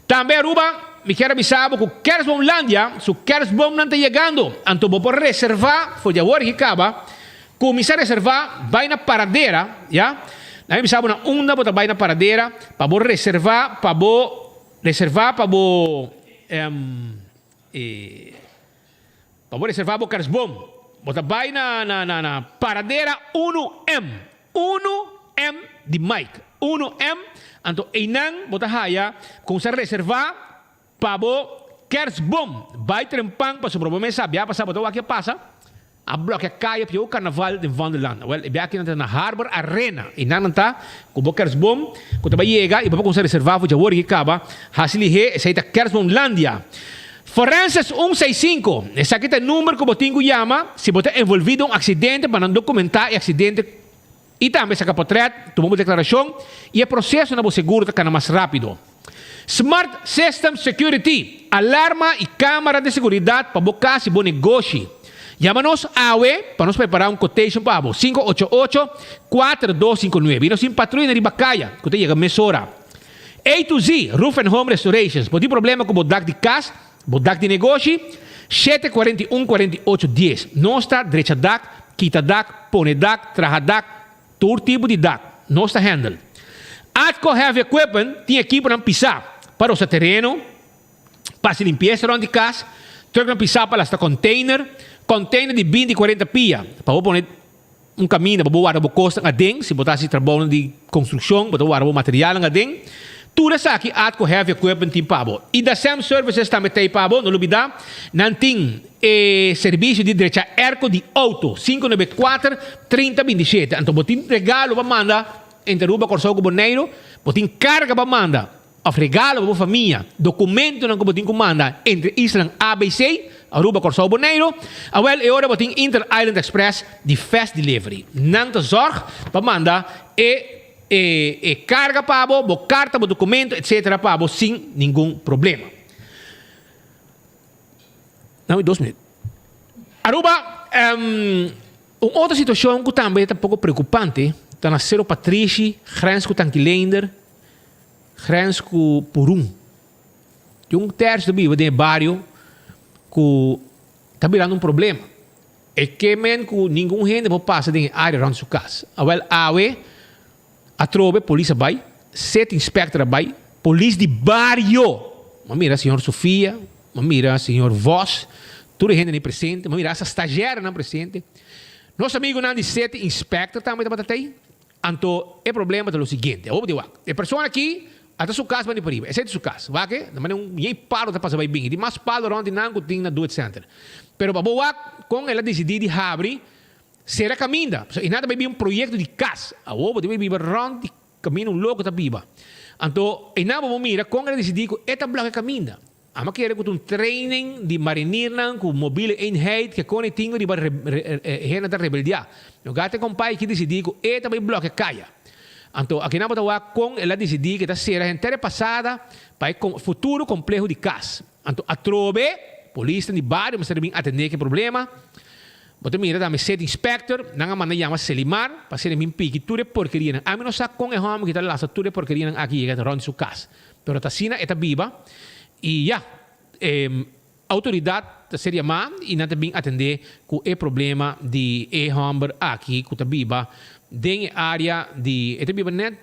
Também Aruba, me quero avisar que o Kersbomlandia, se o Kersbom não está chegando, então vou reservar, foi de agora que acaba, começar a reservar, vai na paradeira, já? Nós avisava na onda, vai na paradeira, para reservar, para reservar o Kersbom. Você vai na paradeira 1M, 1M de Mike, 1M, então inang bota haya kung sa reserva pabo Kersbom vai trempang pa sobre o mês sabia passar botou aqui passa a bloque caia pio carnaval de Vanderland. Well, e aqui na Harbor Arena e não tá com o Kersbom quando vai chegar e kung sa reserva já work acaba hasili he seita Kersbomlandia. Forenses 165, esse aqui é o número que o botinho chama se você é envolvido em um acidente para não documentar o acidente. E também saca potret, tomamos declaração e o processo na seguro está mais rápido. Smart System Security, alarma e câmara de segurança para bocar se bom negócio. Chama-nos AWE para nos preparar quotation para você. 588-4259. E nós em patrulha de Bacaia, que chega a mesora. A to Z, Roof and Home Restorations. Pode ter problema com o dak de casa, o dak de negócio, 741-4810. Nós está direita dak, quita dak, pone dak, traja dak, todo tipo de dak. Nós está handle. Atco Heavy Equipment tem equipe para pisar para o seu terreno, para a limpeza de casa, troca pisar para esta container de 20 e 40 pia, para pôr caminho, para botar a costa a dentro, se botar trabalho de construção, para botar o material a dentro. Tudo isso aqui, Atco Heavy Equipment tem pabo. E da Sam Services também tem pabo, não olvidar, não tem serviço de direita erco de auto, 594-3027. Então, botin regalo para mandar, entre Aruba, Corsão, Boneiro, botin carga para mandar, of regalo para a família, documento não botin comanda entre Island ABC, Aruba, Corsão, Boneiro, awel e hora botin Inter Island Express de fast delivery. Não te zorg para mandar carga para bo carta, bo documento, etc. para sem nenhum problema. Não, 2 minutos. Aruba, uma outra situação que também é um pouco preocupante, está na Cerro Patrici, grens com Tanquilander, grens com Purum. De terço do bairro que está virando um problema. É que nenhum gente passa na área onde sua casa. Awel, a trobe, polícia vai, 7 inspectores vai, polícia de bairro. Mira, senhor Sofia, mira, senhor Voss, toda a gente nem presente, mira, essa estagiária não presente. Nosso amigo não de 7 inspectores também está batendo. Então, o problema é o seguinte, a pessoa aqui, até sua casa vai para riba, é sua casa, vai que? Não é palo da passar bem, de mais palo onde não tem na do et center. Pero para boa, com ela decidir de abrir, será caminho. E nada vai vir um projeto de casa. A ovo deve vir rond de caminho louco da biba. Então, e nada vamos mirar com ela decidir que esta bloco caminho. A ma querer com um training de marinirna com mobile eenheid que com tingo de rena da rebeldia. Eu gato com pai que decidir que esta vai bloco caia. Então, aqui na botawa com ela decidir que esta será inteira passada para o futuro complexo de casa. Então, a trobe, polícia de bairro, mas também atender que problema. Bote mira também 7 inspector, não manda chama Selimar, para ser min pique tudo porcaria. A mim não sabe com é homem que está lá tudo porcaria aqui que ronda sua casa. Pero tá sina eta viva e já autoridade seria má e não também atender com o problema de homem aqui que tá viva dentro área de eta viva net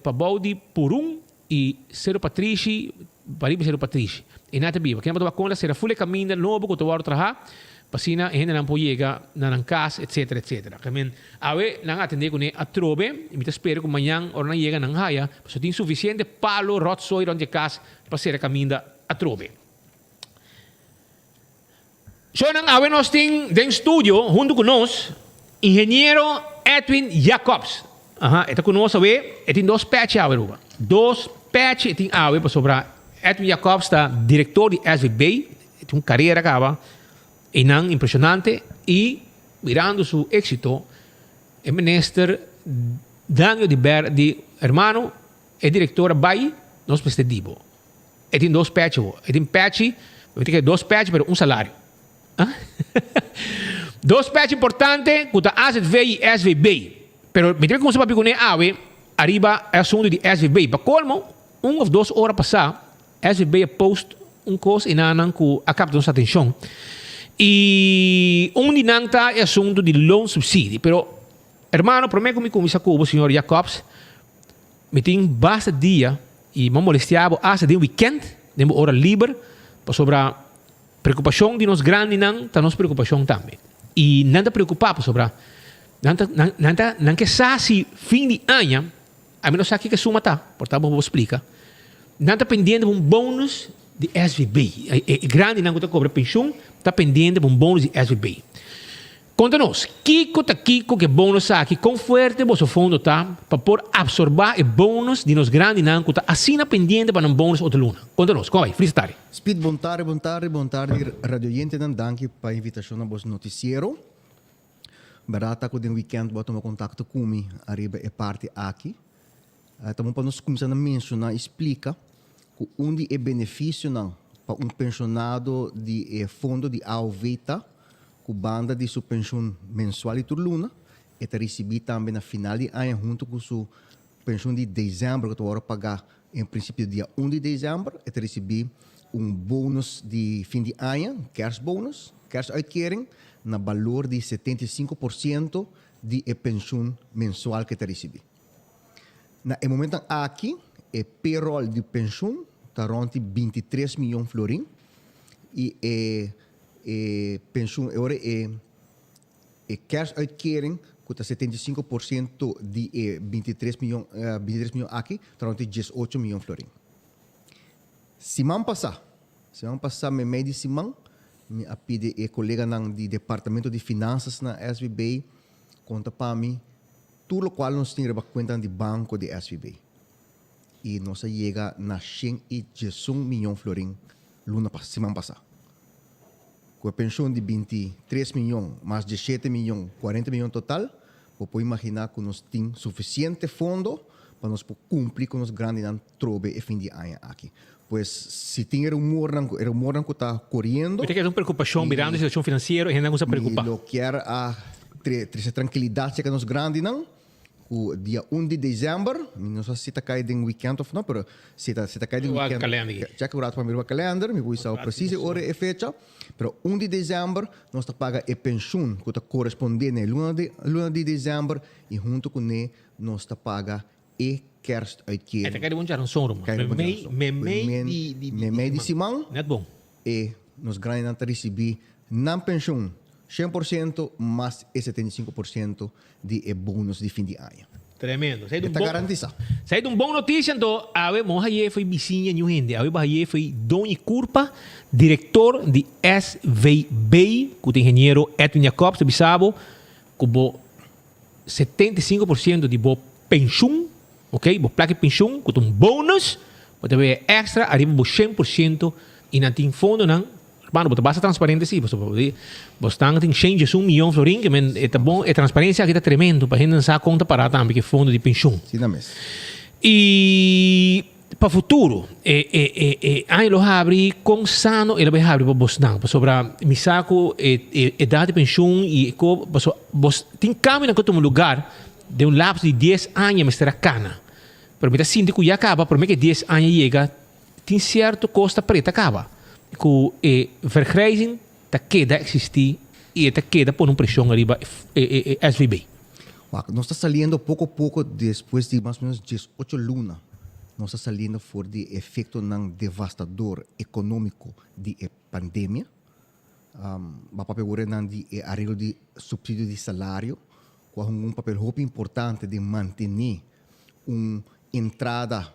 para Baudi Purum e Cerro Patrici, para Cerro Patrici. E não tá viva. Quem botar com ela será full caminho novo que tu vai trabalhar. Pasina, a gente não pode chegar na casa, etc, etc. Kamen, awe não atender com a trobe, e me espero que amanhã ou não chega na raia, porque tem suficiente palo, rotsoy onde casa para ser a caminho a trobe. So, awe nós tem dentro do estúdio, junto com nós, engenheiro Edwin Jacobs. Está conosco, awe, tem 2 patches, awe, 2 patches, tem awe, para sobrar. Edwin Jacobs está diretor de SVB, tem uma carreira, acaba. E não impressionante e mirando su éxito o ministro Daniel de hermano e diretora Bai nos prestativo. E tem 2 patches. E tem patch, eu tenho 2 patches para um salário. 2 patches importantes com a AZV e SVB. Pero me tenho que começar a piconear arriba é assunto de SVB. Para colmo, 1 ou 2 horas passar, SVB post coisa e não acaba nossa atenção. E dinanta é assunto de loan subsídio. Pero, hermano, prometo que me comisa com o senhor Jacobs, me tem bastante dia e me molestiava hasta de weekend, de hora livre, para sobre a preocupação de nós grandes não, tá nossa preocupação também. E nada preocupado sobre não que se fim de ano, a menos aqui que suma tá, portanto vou explicar. Não está pendendo de bônus de SVB. É grande não que cobra pensão, está pendendo de bônus de SVB. Conta-nos, Kiko que bônus aqui, com forte o fundo tá, para por absorver o bônus de nos grandes não que tá assina pendente para um bônus outra luna. Conta-nos, como vai? Freestyle. Speed, bom tarde, radio gente, danke para a invitação a vosso noticiero. Barata que no weekend botam contato comigo, arriba é parte aqui. Estamos para nós começar a mencionar, explica que onde é benefício não para pensionado de fundo de AOVETA, que banda de sua pensão mensual e turluna, e receber também na final de ano junto com sua pensão de dezembro que tu vai pagar em princípio dia 1 de dezembro, e tu receber bônus de fim de ano, kerstbonus, kerstuitkering, na valor de 75% de pensão mensual que tu receber. Na momento aqui, o payroll de pensão está rond 23 milhões florin e pensão agora kerstuitkering que está 75% de 23 milhões aqui, está rond 18 milhões florin. Semana passada, me meio de semana, me pedi a colega do departamento de finanças na SVB conta para mim tudo o qual nós temos conta de banco de SVB. E nós chega na 111 milhões florin semana passada. Com a pensão de 23 milhões, mais 17 milhões, 40 milhões total, pode imaginar que nós temos suficiente fundo para nós cumprir com os grandes trobe e fim de ano aqui. Pois se tem rumor que está correndo... Tem que ter uma preocupação mirando a situação financeira e a gente não se preocupa. E lo quer a tranquilidade que nos grandes não. O dia 1 de dezembro, não sei se está caindo em weekend ou não, mas se está caindo em weekend... Já que o rato para mim o calendário, me vou saber precisa hora e fecha. Pero 1 de dezembro, nós está paga a pensão que está correspondendo na luna de dezembro e junto com ele, nós está paga e kerstuitkering. Esta kaya bunjar ang sorum. Meio de semana. Net bom. E nos grandes não receber na pensão 100% mais 75% de bônus de fim de ano. Tremendo. Está garantizado. Sai de uma boa notícia, então, a Mohaye foi vizinha de gente. A Mohaye foi Doni Curpa, diretor de SVB, com o engenheiro Edwin Jacobs, de Bissabo, com 75% de boa pensão, ok? Boa placa de pensão, com bônus, pode haver extra, arriba 100% e não tem fundo, não. Mano, você basta transparente sim, você tem change de 1 milhão de florin, que é bom, a transparência aqui está tremendo, para a gente não saber conta para também que fundo de pensão. Sim, não mesmo. E para o futuro, aí lo abre com sano, ele vai abrir para você não, sobre me saco idade de pensão e você tem caminho naquele lugar de lapso de 10 anos, mas será cana. Pero me está sentindo que já acaba, por mim que 10 anos chega, tem certo costa preta acaba. Que vergrijzing dat queda existir e dat queda por pressão arriba SVB. Nós está saliendo pouco a pouco depois de mais ou menos 18 lunas. Nós está saliendo por de efeito não devastador econômico de pandemia. Papel agora não de arreglo de subsídio de salário, com papel muito importante de manter entrada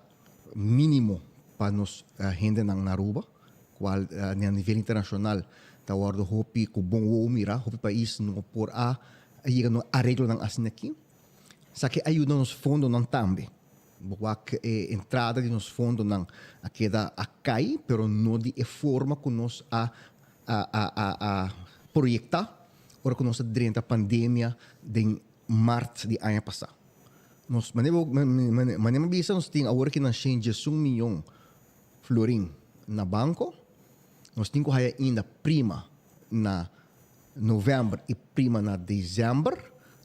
mínimo para nos gente na rua. Qual a nível internacional está guardo hopi com bom ou mira hopi país no por chega no arreglo não assim aqui só que ajuda nos fundos não também boa entrada de nos fundos não a queda a cai pero não de forma que nós a projetar ora que nós durante a pandemia de março de ano passado nós maneira bisa nós tem agora que nós temos 1 milhão florin na banco. Nós temos ainda prima na novembro e prima na dezembro.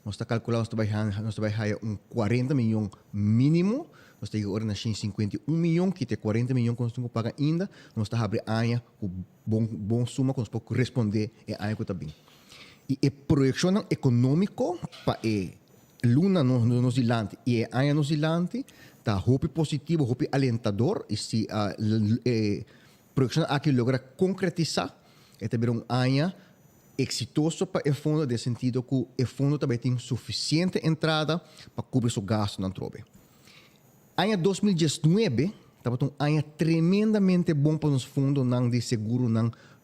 Nós estamos calculando que nós vamos ter 40 milhões mínimo. Nós temos agora na 51 milhões, que tem 40 milhões que nós temos que pagar ainda. Nós estamos abrindo a com bom suma que nós podemos corresponder a ano que está bem. E a projeção econômica para a luna nos dilante e a ano nos dilante está muito positivo, muito alentador. E se projeção aqui logra concretizar, é também ano exitoso para o fundo, no sentido que o fundo também tem suficiente entrada para cobrir seu gasto na trobe. Ano 2019 estava um ano tremendamente bom para os fundos de seguro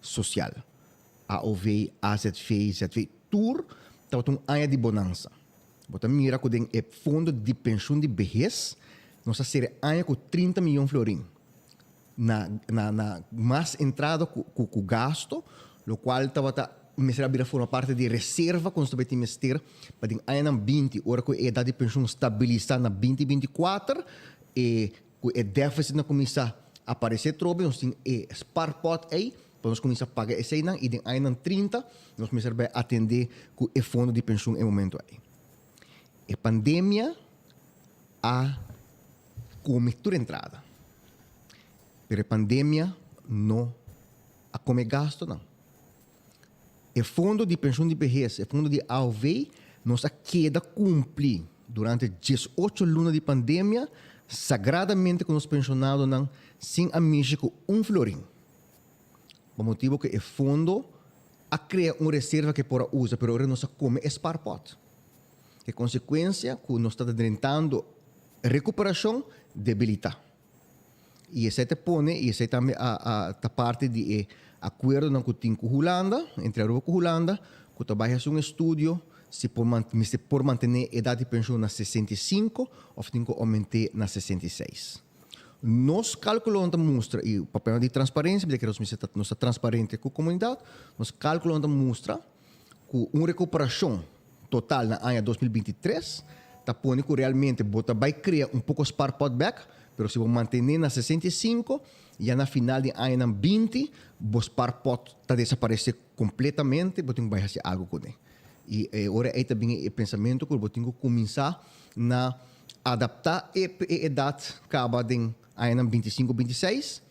social. AOV, AZV, ZV, tudo estava um ano de bonança. Você mira que o fundo de pensão de vejez, nós seria ano com 30 milhões de florin. Na mais entrada com gasto, o qual estava a forma parte de reserva quando você tem mestre para em ano 20 hora que a idade de pensão estabilizar na 2024 e o déficit não começa a aparecer trobe nós tem sparpot aí para nós começar a pagar esse ano e em ano 30 nós começar a atender com o fundo de pensão em momento aí a pandemia a come toda entrada. Pero a pandemia não a come gasto, não. O fundo de pensão de vejez, o fundo de AOV, nos queda cumprir durante 18 lunas de pandemia, sagradamente com os pensionados, não, sem a México florim. Por motivo que o fundo cria uma reserva que pode usar, mas agora nós come esparpot. Que consequência, que nós estamos tentando recuperação, debilitar. E esse te põe, e esse também a parte de acordo que tem com a Holanda, entre a Europa e a Holanda, que trabalha um estudo se por manter a idade de pensão na 65 ou tem que aumentar na 66. Nós calculamos mostra, e o papel de transparência, porque nós somos transparentes com a comunidade, nós calculamos mostra que uma recuperação total na ano 2023 está põe que realmente vai criar um pouco de sparpot back, mas se você manter na 65, já na final de ano 20, o sparpot está desaparecer completamente, você vai fazer algo com ele. E agora aí também é pensamento que você tem que começar a adaptar a idade que acaba em ano 25, 26.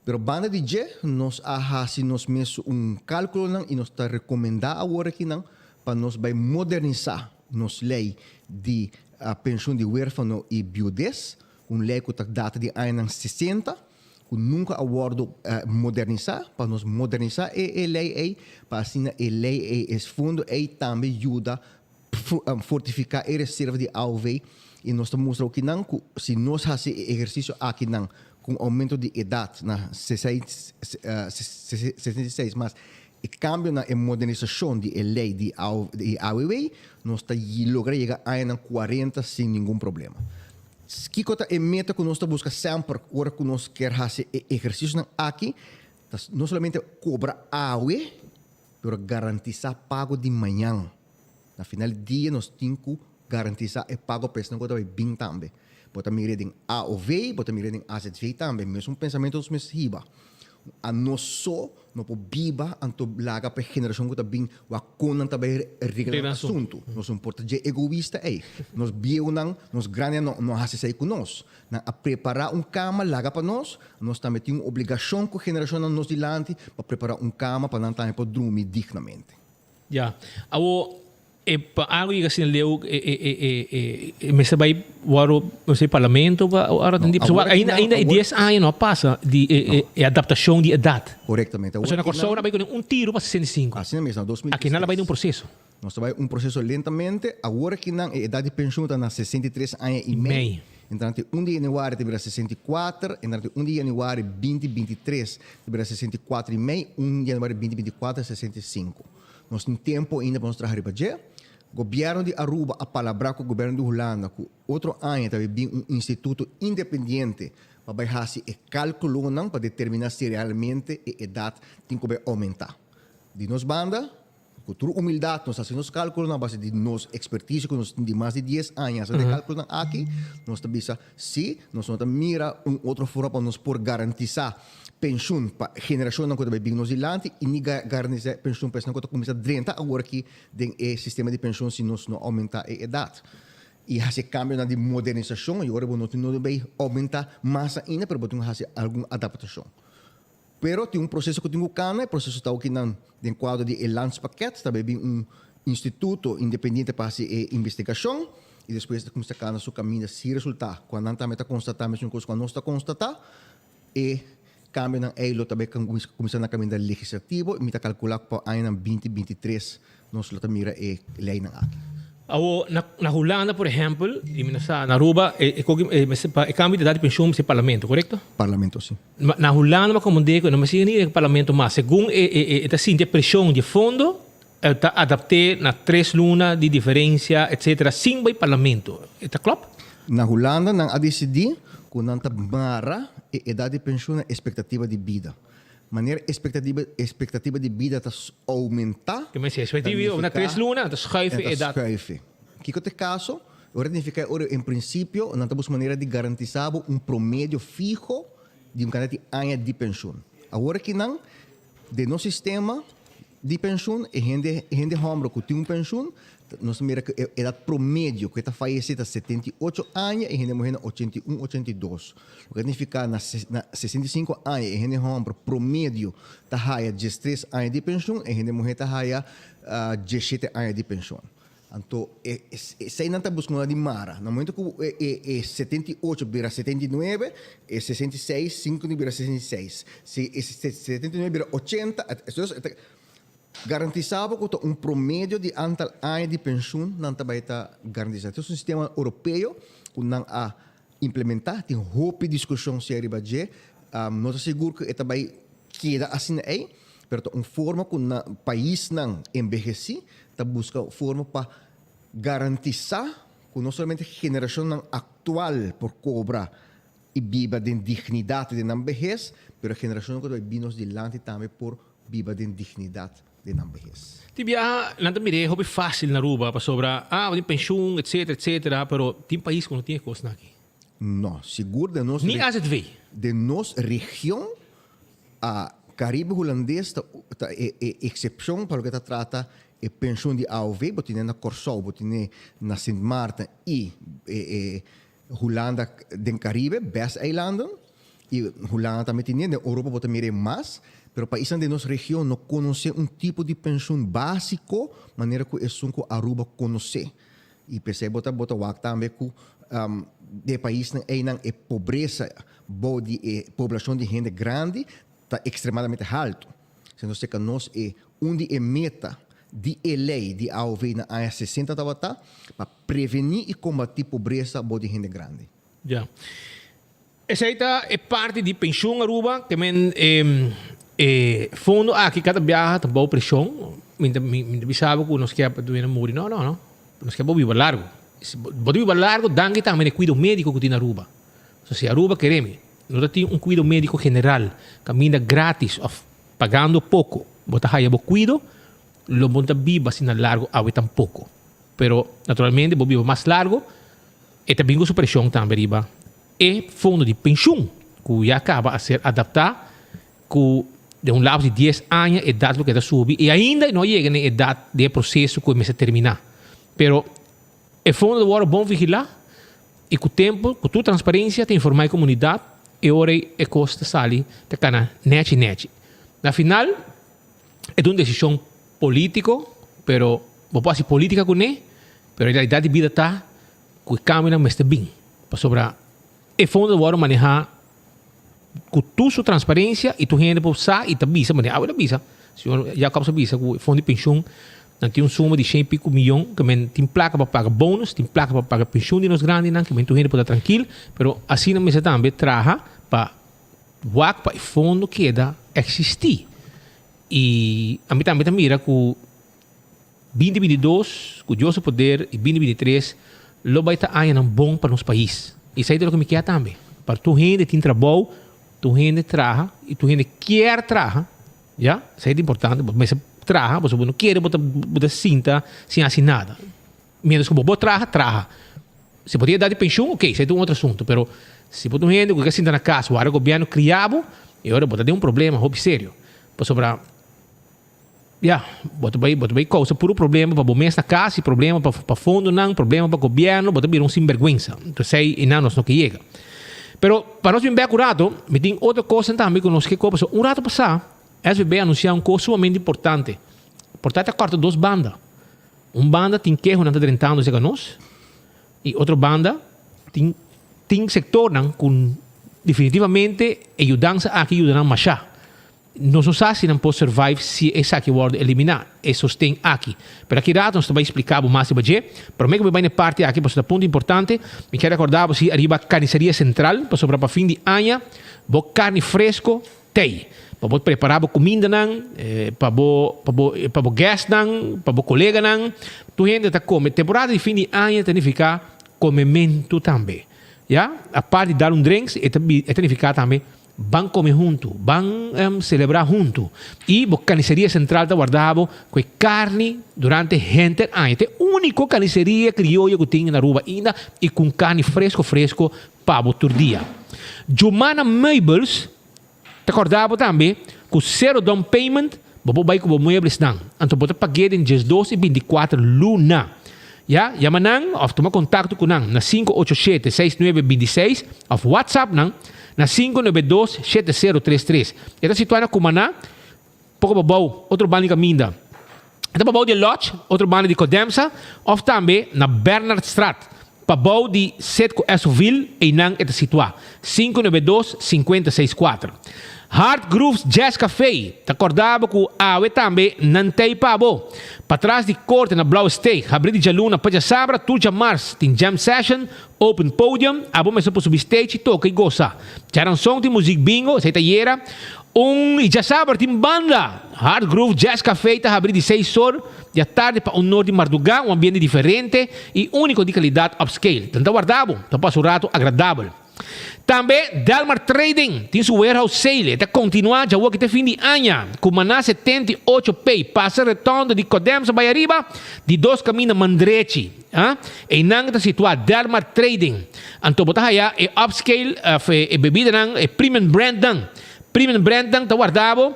Pero banda de G, nós fazemos um cálculo e nós está recomendando agora que não, para nós vai modernizar nossa lei de pensão de huérfano e viudez, uma lei que data de anos 60, que nunca abordo modernizar, para nós modernizar a lei, para assim a lei, esse fundo também ajuda a fortificar a reserva de AOV, e nós estamos mostrando que não, se nós fazemos exercício aqui não, com aumento de idade na 66, mas o cambio na modernização da lei de AOV, nós estamos logrando chegar a 40 sem nenhum problema. Que é a meta que nós buscamos sempre, agora que nós queremos fazer exercício aqui, não somente cobra AOV, mas garantizar pago de manhã. Na final do dia, nós temos que garantizar o pago para não vai bem também. Bota mirar em AOV, bota mirar em AZV também, mesmo um pensamento dos meus riba. A nós só não podemos viver anto laga para a geração que está bem, o aconan também regula o assunto. Nós não podemos ser egoísta aí. Nós viemos nós grandes não fazemos isso conosco. A preparar cama laga para nós também temos uma obrigação com a geração nós dilante para preparar cama para não estar para dormir dignamente. Já. Algo que assim leu mas vai o parlamento ainda 10 anos não passa de adaptação de idade. Corretamente. Ou seja, na Corsona vai com tiro para 65. Assim mesmo, na 2016. Aqui não vai um processo. Nós vai processo lentamente. Agora que a idade de pensão está na 63 anos e meio. Entrante 1 de janeiro tiverá 64, entrante 1 de janeiro 2023 tiverá 64 e meio, 1 de janeiro 2024 65. Nós temos tempo ainda para nós trabalhar para o governo de Aruba a palavra com o governo de Holanda, que outro ano também instituto independente para fazer o cálculo para determinar se realmente a idade tem que aumentar. De nossa banda, com toda humildade, nós fazemos cálculos na base de nossa expertise, que nós temos de mais de 10 anos de cálculo aqui, nós também se nós não mira outro foro para nós por garantizar pensão para a geração que vai vir nos ilante e nem garantizar pensão para que começa a 30 agora que o sistema de pensão se nós não aumentar a idade. E esse cambio na de modernização, e agora nós não vai aumentar mais ainda, mas vamos fazer alguma adaptação. Pero tem processo que tem o cana, processo está aqui no quadro de landspaket, também instituto independente para fazer investigação, e depois começa a seu caminho se resultar. Quando não está constatar, mas quando não está constatar, e cambio na EILO também começa na caminho legislativo, e me está calculando para o ano 2023, nós estamos mira a lei na aqui. Na Holanda, por exemplo, na Aruba, o cambio de idade de pensão é parlamento, correto? Parlamento, sim. Na Holanda, como digo, não é nem parlamento, mas segundo a pressão de fundo, está adaptado na 3 lunas de diferença, etc., sem o parlamento. Está claro? Na Holanda, não há decidido que não está mara a idade de pensão na expectativa de vida. Maneira expectativa de vida está aumentar. Que mas expectativa na 3 lunas, está schuiven a idade. Que é o caso, agora significa em princípio, não temos maneira de garantizar promédio fijo de quantidade de anos de pensão. Agora que não, de nosso sistema, de pensioen e gente hombro que tem pensioen, nós mira que a idade promédio que está falecida 78 anos e gente mulher 81, 82. O que significa na 65 anos e gente hombro promédio está haya 13 anos de pensioen e gente mulher está haya 17 anos de pensioen. Então, se não está buscando de mara, no momento que 78 vira 79, 66, 5 vira 66. Se 79 vira 80, garantizava que um promédio de antal anos de pensão não vai estar garantizado. Então, é um sistema europeu que não a implementar, tem roupa discussão se arriba de, não está seguro que vai quedar assim aí, mas uma forma que o país não envelhece, está buscando forma para garantizar que não somente a geração atual por cobrar e viva de dignidade de não vejez, mas a geração que vai vir de lante também por viva de dignidade de não vejez. Tibia, não mire, hobby fácil na Aruba para sobra, tem pensão, etc, pero tem país que não tem coisa aqui. Não, seguro de nós. Nem as het vê. De nossa região, a Caribe holandês é exceção para o que trata a pensão de AOV, bote na Corsol, bote na Sint Maarten e Holanda den Caribe, best eilanden, e Holanda também tem na Europa bote mere mais, pero países de nossa região não conhecem tipo de pensão básico, maneira que é que Aruba conhece. E percebe bota wak também que de país não é pobreza, de população de gente grande está extremadamente alto. Se nós que nós onde é meta de lei de AOV na área 60 para prevenir e combater pobreza de gente grande. Já. Essa é parte de pensão Aruba, também fundo aqui cada viagem tem boa pressão. Me sabe que nós queremos doer morrer, não. Nós queremos viver largo. Pode viver largo, dangue também cuidado médico que tem na Aruba. Se Aruba queremos, nós temos cuidado médico general, caminha grátis, pagando pouco. Bota haya bo cuido, lo monta viva sin largo awe tampoco. Pero naturalmente bo viva mais largo, e também com pressão também riba. E fundo de pensão, que já acaba a ser adaptado, que de lado de 10 anos a idade que está subir, e ainda não chega na idade de processo que começa a terminar. Pero é fundo de agora bom vigilar, e com o tempo, com tua transparência, te informar a comunidade, e ora é costa sali, te cana net. Na final, é uma decisão política, pero não pode ser política com ele, pero a realidade de vida está que o câmera está bem. Para sobrar, é fundo de agora manejar com tua transparência e tu gente pode sair e te avisa, mas a avisa. Se já acaba de avisa, com o fundo de pensão, não tem suma de 100 e pico milhões, que tem placa para pagar bônus, tem placa para pagar pensão de nós grandes, que tu gente pode estar tranquilo, pero assim não me se também traga para o fundo que queda existir. E a mim também mira que 2022, com o Deus poder, e 2023, lo vai estar aí bom para o nosso país. E isso aí é o que me quer também. Para tu gente tem trabalho, tu gente traga, e tu gente quer traga, já? Isso aí é importante, mas traga, você não quer botar cinta sem assinar nada. Menos que você traga. Se podia dar de pensão, ok, isso é um outro assunto, pero se tu gente que quer cinta na casa, o governo criado, e agora botar um problema, roubo sério. Para sobrar, bota bem coisa, puro problema para o mês na casa, problema para fundo, não, problema para o governo, bota bem sinvergüenza. Então, sei, e não nos não que chega. Pero, para nós bem acurado, me tem outra coisa também que nós que coisa. Rato passado, a SBB anunciou uma coisa sumamente importante. Importante é corta duas bandas. Uma banda tem que não está tentando chegar nós, e outra banda tem sector com definitivamente ajudança aqui ajudando mais já. Não sabemos se não pode survive se essa aqui vai eliminar. Isso tem aqui. Pero aqui nós vamos explicar mais sobre isso. Pero me que vai na parte aqui, para o ponto importante, me quero recordar se arriba carniceria central, para fim de ano, bo carne fresco, tem. Para preparar a comida, para o guest, para o colega, tu gente está comendo. Temporada de fim de ano significa comimento também. A parte de dar drinks, significa também van comer junto, van celebrar junto. E a carniceria central está guardado com carne durante gente anos. É a única carniceria criolla que tem na Aruba ainda e com carne fresco para o dia. Jumana Meubles está guardado também com zero down payment Bababay ko muebles nang. Anto bota paguet em dias 12 e 24 luna. Ya, yamanang of toma contato ko nang na 587-6926 of WhatsApp nang na 592-7033. Ito situada kumana pouco babaw, outro bani caminda. Ito babaw de Lodge, outro bani de Codemsa, of também na Bernardstraat. Pabaw di Setco Esoville e nang ito situa 592-5064. Hard Grooves Jazz Café. T'acordava com awe também nantei pabo. Para trás de corte na Blau Steak. Abrir de jaluna para sabra tuja mars. Tem jam session, open podium. Abo mais para subir stage toca e goza. Tiaran som de music bingo, se tayera. E já sabe, tem banda. Hard Groove Jazz Café está abrindo de 6 horas da tarde para o norte de Mardugá, um ambiente diferente e único de qualidade upscale. Tanto guardado, então passa um rato agradável. Também Delmar Trading tem seu warehouse sale. Está continuando já o que tem fim de ano. Com maná 78 pay. Passa retorno de Codemsa Baiariba de 2 caminhos Mandrechi. E não está situado Delmar Trading. Então botar aí é upscale e bebida não é premium brand não. Premium brand está guardado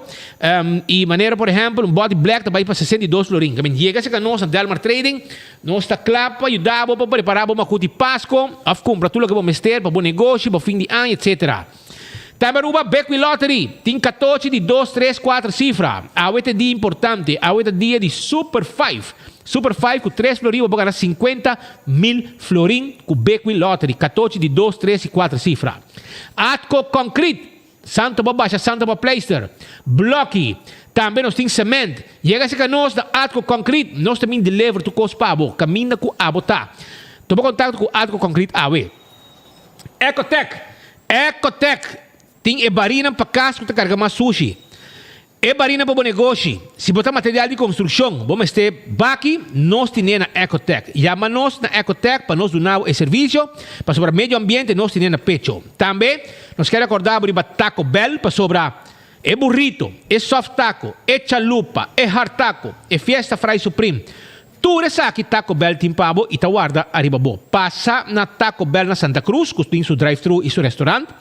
e maneira, por exemplo, um body black está para 62 florin. Quando chega a nós, Delmar Trading, nós está claro para ajudar para preparar uma coisa de Páscoa, a comprar tudo que vamos ter para bom negócio, para fim de ano, etc. Também o Beckwith Lottery, tem 14 de 2, 3, 4 cifras. A outra dia importante, a outra dia de Super 5. Super 5 com 3 florin, vou ganhar 50.000 florin com Beckwith Lottery, 14 de 2, 3 e 4 cifras. Atco Concrete, Santo Babaixa, Santo Babaixa, Blocky, também nós temos cimento. Chega-se que nós da Atco Concrete, nós também deliver tu cos pabo, caminha com a botar. Toma contato com Atco Concrete, awe. Ecotec, tem ebarina para casco que carga mais sushi. Ebarina para o negócio. Se botar material de construção, vamos ter baki, nós temos na Ecotec. Chama nós na Ecotec para nós donar o serviço, para sobre o meio ambiente, nós temos na pecho. Também, nós queremos acordar para Taco Bell, para sobre o burrito, o soft taco, o chalupa, o hard taco, o fiesta fry supreme. Tudo isso aqui Taco Bell tem pabo e tá guarda arriba bo. Passa na Taco Bell na Santa Cruz, que tem seu drive-thru e seu restaurante.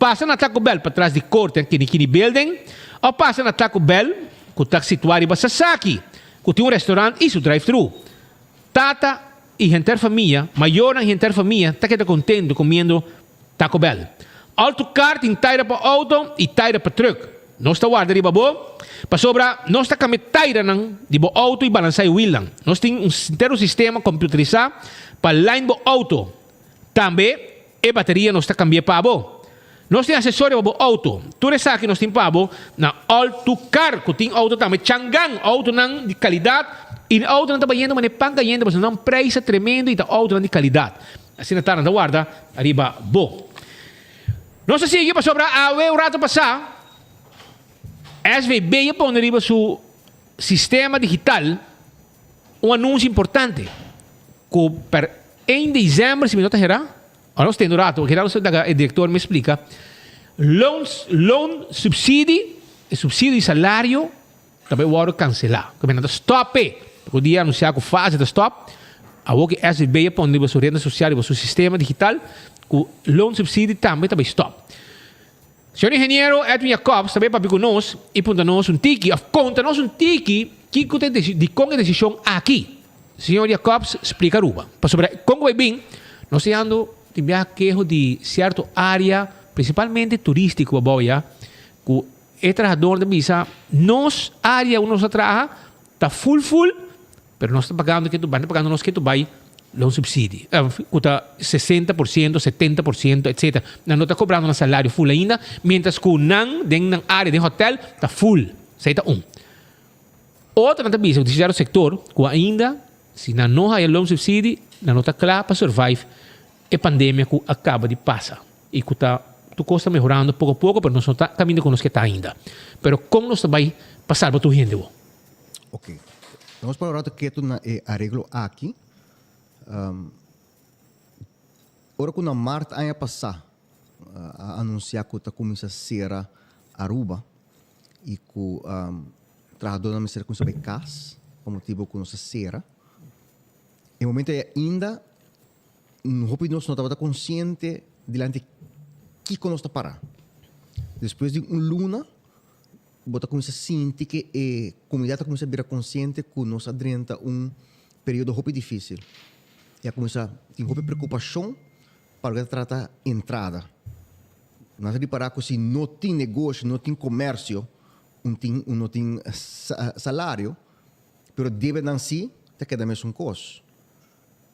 Passa na Taco Bell para trás de corte aqui no building. Ou passa na Taco Bell, que está situado em Sasaki, que tem um restaurante e seu drive-thru. Tata e gente família, maior e gente família, está que contente comendo Taco Bell. Alto car tem taira para auto e taira para truck. Nós está guarda riba bo. Para sobra, nós está com taira de bo auto e balançar o wheel. Nós temos um inteiro sistema computerizado para line bo auto. Também, a bateria nós está cambiando para bo. Nós temos acessório para o auto. Tudo isso aqui nós temos para na Alto Car, que tem auto também. Changang, auto de qualidade. E o auto não está ganhando, mas não está ganhando, mas não é um preço tremendo e o auto de qualidade. Assim está na guarda, arriba, bo. Nós seguimos para sobrar a o rato passar. SVB põe arriba seu sistema digital um anúncio importante. Que per 1 de dezembro, se me nota gerar, nós temos rato, o diretor me explica, loan subsídio, subsídio de salário, também o hora cancelar. Que me stop, o dia anunciar que fase de stop, a o que SVB põe arriba sua renda social e seu sistema digital, que loan subsídio também stop. Senhor engenheiro Edwin Jacobs também para nós e ponta-nos tiki, conta-nos tiki que com a decisão aqui. Senhor Jacobs explica ruba. Para sobre como vai bem, nós temos queijo de certa área, principalmente turístico, boia, que é trajador de visa, nos área onde nós trabalha, está full, mas nós estamos pagando que tu vai, pagando nós que tu vai um subsídio. Custa 60%, 70%, etc. Não está cobrando um salário full ainda, mientras que não, dentro da área de hotel, está full. Seita Outra não visa, o setor, que ainda, se não há um subsídio, não está claro para survive a pandemia que acaba de passar. E que tu costa melhorando pouco a pouco, mas não está caminhando com nós que está ainda. Mas como nós vai passar para tu gente? Ok. Vamos para o rato que tu arreglo aqui. Ora que na março ano passado a anunciar que está começando a ser a Aruba e que o trabalhador não será com sobre casa, por motivo que não se será. Em momento ainda nós não estava consciente diante que nós está parar. Depois de luna bota começa a sentir que a comunidade começa a virar consciente que nós adrenta período muito difícil. E começa a ter uma preocupação para que trata entrada. Nós reparar que se não tem negócio, não tem comércio, não tem salário, mas deve não ser, te queda mesmo custo.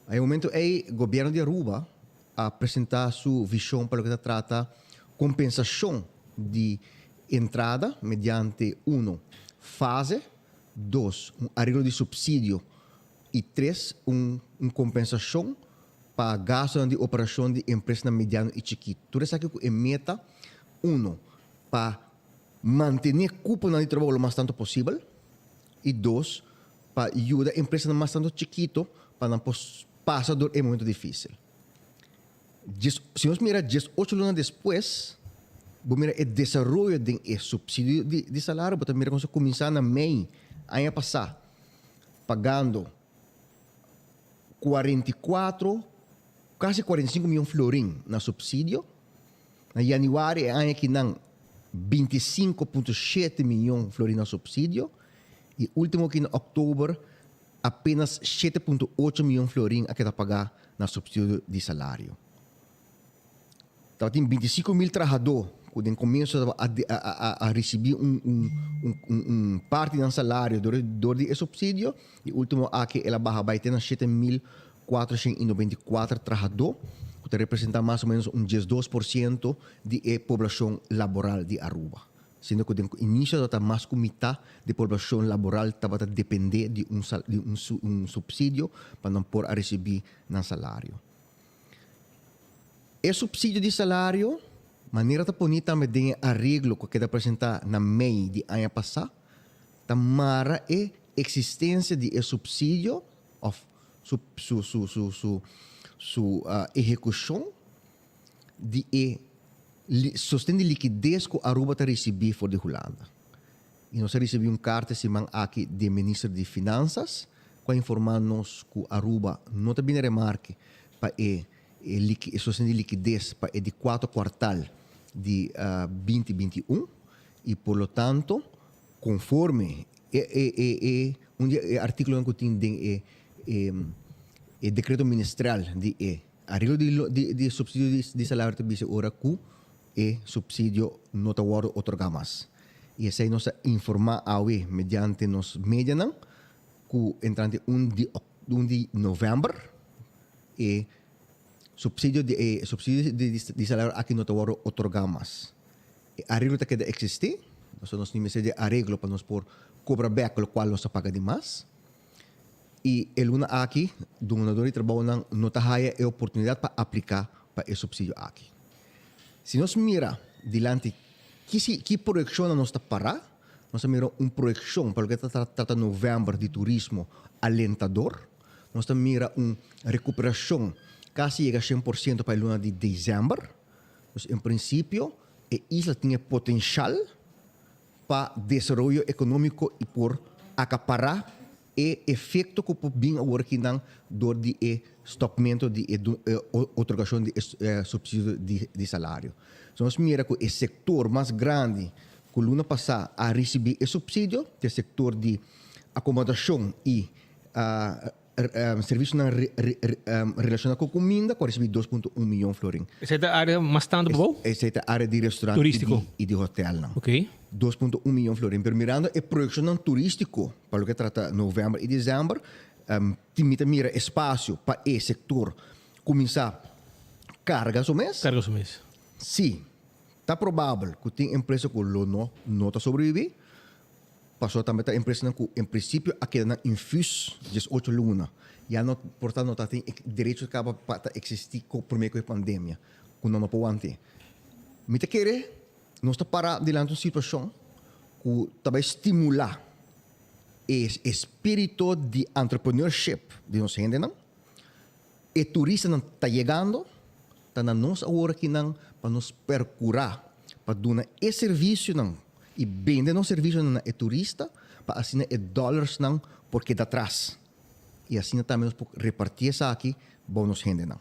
Aí o momento é o governo de Aruba a apresentar sua visão para que trata compensação de entrada mediante 1, fase, 2, arreglo de subsídio e 3, compensação para gasto de operação de empresa mediana e chiquito. Tudo isso aqui é meta, 1, para manter a culpa de trabalho o mais tanto possível e 2, para ajudar a empresa mais tanto chiquito para não passar por um momento difícil. Se nós miramos 8 lunas depois, vamos mirar o desenvolvimento de subsídio de salário, vamos mirar como começar na MEI, ano passado, pagando 44, quase 45 milhões de florins na subsídio. Na januário, ano que não 25,7 milhões de florins na subsídio. E último que em outubro, apenas 7,8 milhões de florins a que está pagar na subsídio de salário. Então, tem 25 mil trabalhadores que começam a receber parte do salário do subsídio. E último, aqui ela vai ter 7.494 trabalhadores, que representa mais ou menos 12% da população laboral de Aruba. Sendo que no início, mais que metade da população laboral estava a depender de subsídio para não poder receber um salário. O subsídio de salário, maneira de pôr também arreglo que queda apresentar na MEI de ano passado, tamara a existência de subsídio of sua execução de sustento de liquidez que a Aruba está recebendo fora de Holanda. E nós recebemos carta aqui do Ministro de Finanças que informa-nos que a Aruba não está bem remarque para sustento de liquidez para de 4 quartal de 2021 e, por lo tanto, conforme artículo que tem o decreto ministerial de arreglo de subsídio de salário de base ora que subsídio não está otorgado mais. E essa aí nos informa mediante nos medianos que entrante 1 de novembro subsídio de salário aqui não está otorgado mais. Arreglo está que existe, nós temos de arreglo para nós por cobrar back o qual nós paga de mais. E ele aqui, o donador de trabalho não está a oportunidade para aplicar para esse subsídio aqui. Se nós mira dilante que projeção nós está para, nós mira projeção para o que trata novembro de turismo alentador, nós mira recuperação quase chega a 100% para a luna de dezembro. Então, em princípio, a isla tinha potencial para desenvolvimento econômico e por acaparar o efeito que pode vir agora que não do stopamento de otorgação de subsídio de salário. Então, nós mira que o setor mais grande que o ano passado a receber o subsídio, é o setor de acomodação e serviço relacionado com comida, que recebe 2,1 milhões de florins. Essa é a área mais tanto boa? Essa é a área de restaurante turístico e de hotel. Não. Ok. 2,1 milhões de florins. Pero mirando a projeção turístico, para o que trata novembro e dezembro, mira espaço para esse setor começar cargas o mês. Cargas o mês. Sim. Está provável que tem empresa que não está sobrevivendo. Passou também a empresa que, em princípio, aqui na infus 18 lunas. Já não, portanto, não tem direito para existir com a pandemia, que não pode ter. Mas querer, nós está para diante de uma situação que também estimular o espírito de entrepreneurship de nós gente, não? E turista não está chegando, está na nós agora que não para nos procurar para dar esse serviço não. E vender um serviço na turista para assim dólares não porque dá atrás. E assim também repartir isso aqui bônus gente não.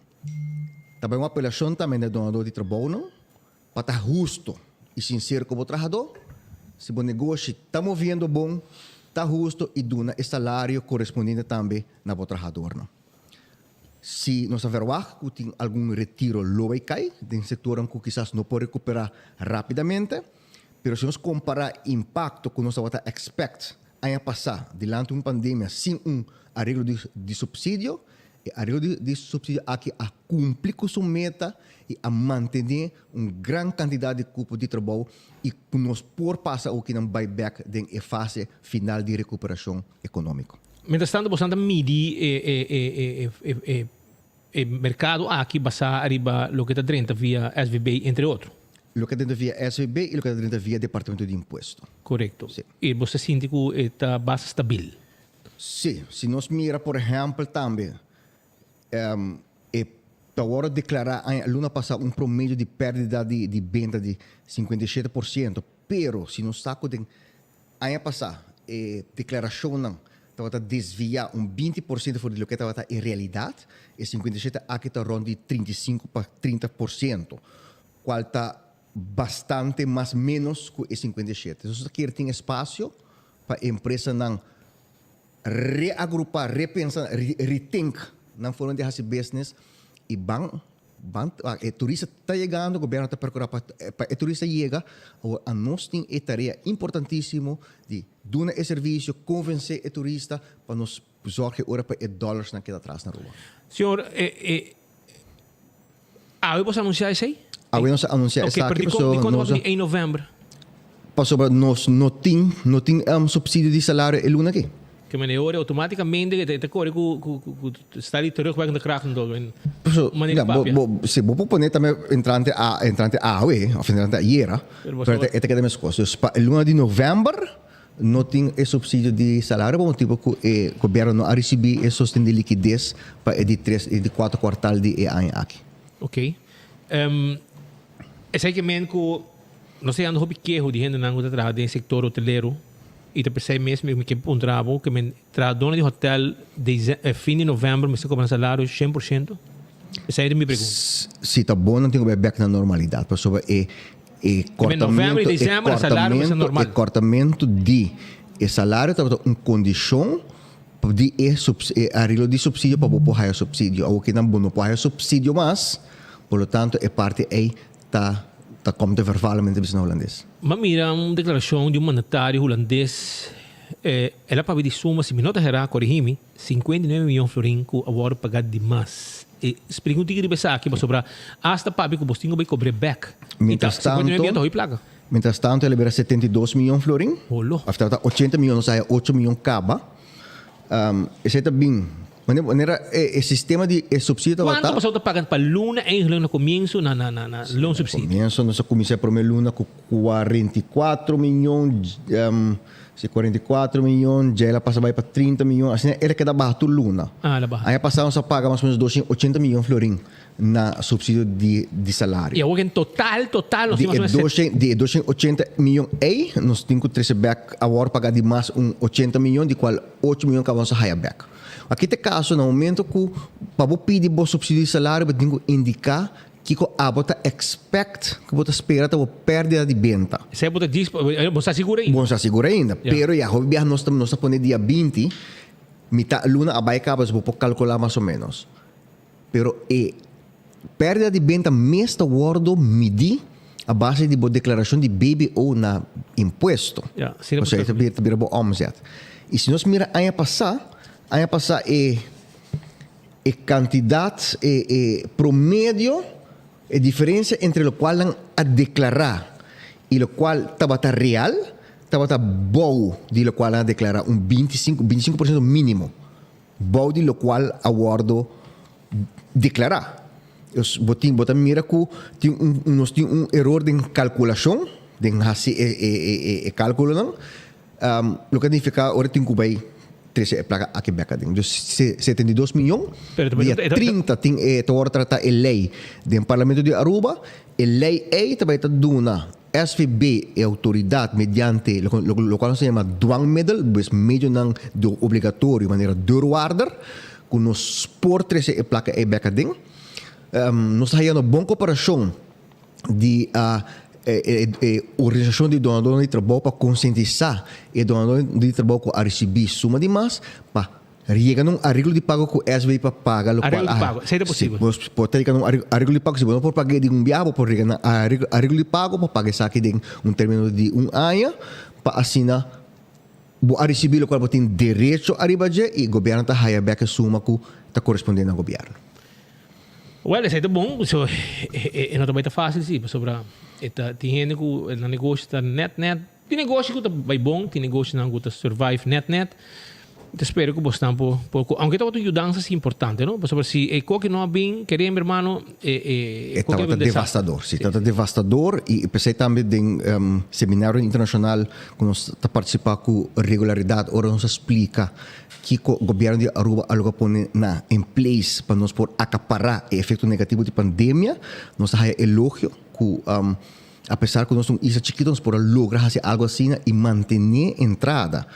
Também uma apelação também do donador de trabalho não para estar justo e sincero com o trabalhador se o negócio está movendo bom, está justo e duna o salário correspondente também na trabalhador. Não? Se nós verwach que tem algum retiro low e cai, tem setor que quizás não pode recuperar rapidamente, mas se nós comparar o impacto que nós expect a passar diante de uma pandemia sem arreglo de subsídio, arreglo de subsídio aqui a cumprir com sua meta e a manter uma grande quantidade de cupo de trabalho e nós por passar o que não buyback em fase final de recuperação econômica. Mientras tanto, você anda medir o mercado aqui basa arriba lo que está dentro via SVB, entre outros. Lo que está dentro via SVB e lo que está dentro via Departamento de Imposto. Correto. Sí. E você sente que está base estável? Sim. Se nós mira, por exemplo, também, para agora declarar, a luna passada um promédio de perda de venda de 57%, pero se nós saco de ano passado, declaração não, estava desviar 20% fora do que estava em realidade, e 57% aqui está rondando de 35% para 30%, qual está bastante mais menos que 57%. Então, aqui tem espaço para a empresa não reagrupar, repensar, rethink na forma de fazer business e o turista está chegando, o governo está procurando para o turista chegar, a nós tem a tarefa importantíssima de dar esse serviço, convencer o turista para nos zorgar ora para os dólares que atrás na rua. Senhor, você anunciar isso aí? Nós anunciar isso aqui. Quando em novembro? Passou nós não tem subsídio de salário e luna aqui. Que meneer automaticamente te corre que está ali terugwerkende kracht en door. Se vou poner também entrante a ou entrante a IERA, para ter que dar mais costas. Para luna de novembro não tem esse subsídio de salário, bom tipo que o governo não recebe esse sustento de liquidez para de 3 e de 4 quartal de ano aqui. Ok. É que men que não sei ando que de gente não está trabalhando no setor hoteleiro. E te percebe mesmo que um trabalho que me dona de hotel de fim de novembro me se cobra salário 100%. Essa é a minha pergunta. Se está bom, não tem que back na normalidade. Pessoal, novembro e dezembro o salário é normal. O cortamento de salário está uma condição de arreglo de subsídio para o higher subsídio. Ou que não é para higher subsídio, mas, por lo tanto, é parte aí está como de verbalmente business holandês. Mas mira, uma declaração de um mandatário holandês, ela para pedir suma, se me nota errar, corrigime, 59 milhões de florins que agora pagar demais. E explica um tigre de pensar aqui, mas sobre hasta para que o postinho vai cobrir back. Mientras tanto, ele libera 72 milhões de florins. After 80 milhões, sai 8 milhões caba. Esse é bem. Maneira, o sistema de subsídio... Quanto você está pagando para luna eigenlijk no comienzo na loan subsídio? Comienzo, nós começamos a primeira luna com 44 milhões, 44 milhões, já ela passa para 30 milhões, assim, ela queda barato luna. Ela barato. Aí passamos a pagar mais ou menos 280 milhões de florins na subsídio de salário. E agora em total, nós temos de 280 milhões aí, nós temos que trazer back agora pagar de mais 80 milhões, de qual 8 milhões que vamos a higher back. Aqui tem caso, no momento que para pedir o subsídio de salário, você tem que indicar que você expect, que você espera a perda de venda. Você está seguro ainda? Você está seguro ainda. Pero já, nós estamos pondo dia 20, mitad luna, abai cabas, você pode calcular mais ou menos. Pero perda de venda mesmo guardo medir a base de boa declaração de BBO na imposto. Ou seja, está bem boa omzet. E se nós mira ano passado quantidade, promédio, a diferença entre o qual a declarar e o qual estava real, estava bom de lo qual a declarar 25% mínimo. Bom de lo qual a guardo declarar. Botar mira que nós temos erro de calculação, de fazer cálculo não. O que significa agora tem que vai 13 placa aqui back dentro. Dus 72 milhões. Dia 30 tem agora tratar a lei do Parlamento de Aruba. A lei é também está dando SVB é autoridade mediante o qual se chama dwangmiddel, dus meio não do obrigatório maneira deurwaarder, que nos por 13 placa é back dentro. Nós temos uma boa cooperação de organização de donadores de trabalho para conscientizar e donadores de trabalho que a receber suma de mais para chega num arreglo de pago com o SBI para pagar o Arreglo de pago, seria possível? Pode ter um arreglo de pago, se não for pagar de biabo, por arreglo de pago para pagar aqui de término de ano para assinar a receber o qual tem direito a ribaje e o governo está hire back a suma que está correspondendo ao governo. Well, isso é bom, so, não também tá fácil sim, sobre tem gente que no negócio está net, tem negócio que tá bem bom, tem negócio que tá survive net. Te espero que você tampo, aunque todo ajudança é importante, não? Sobre se é qualquer não bem, querer meu irmão, Está devastador, sim, está devastador e pensei também em seminário internacional que nós está participando com regularidade, ora nos explica que o governo de Aruba algo põe em place para nós por acaparar o efeito negativo de pandemia, nós está elogio que apesar que nós somos isla chiquita, nós podemos lograr fazer algo assim e manter entrada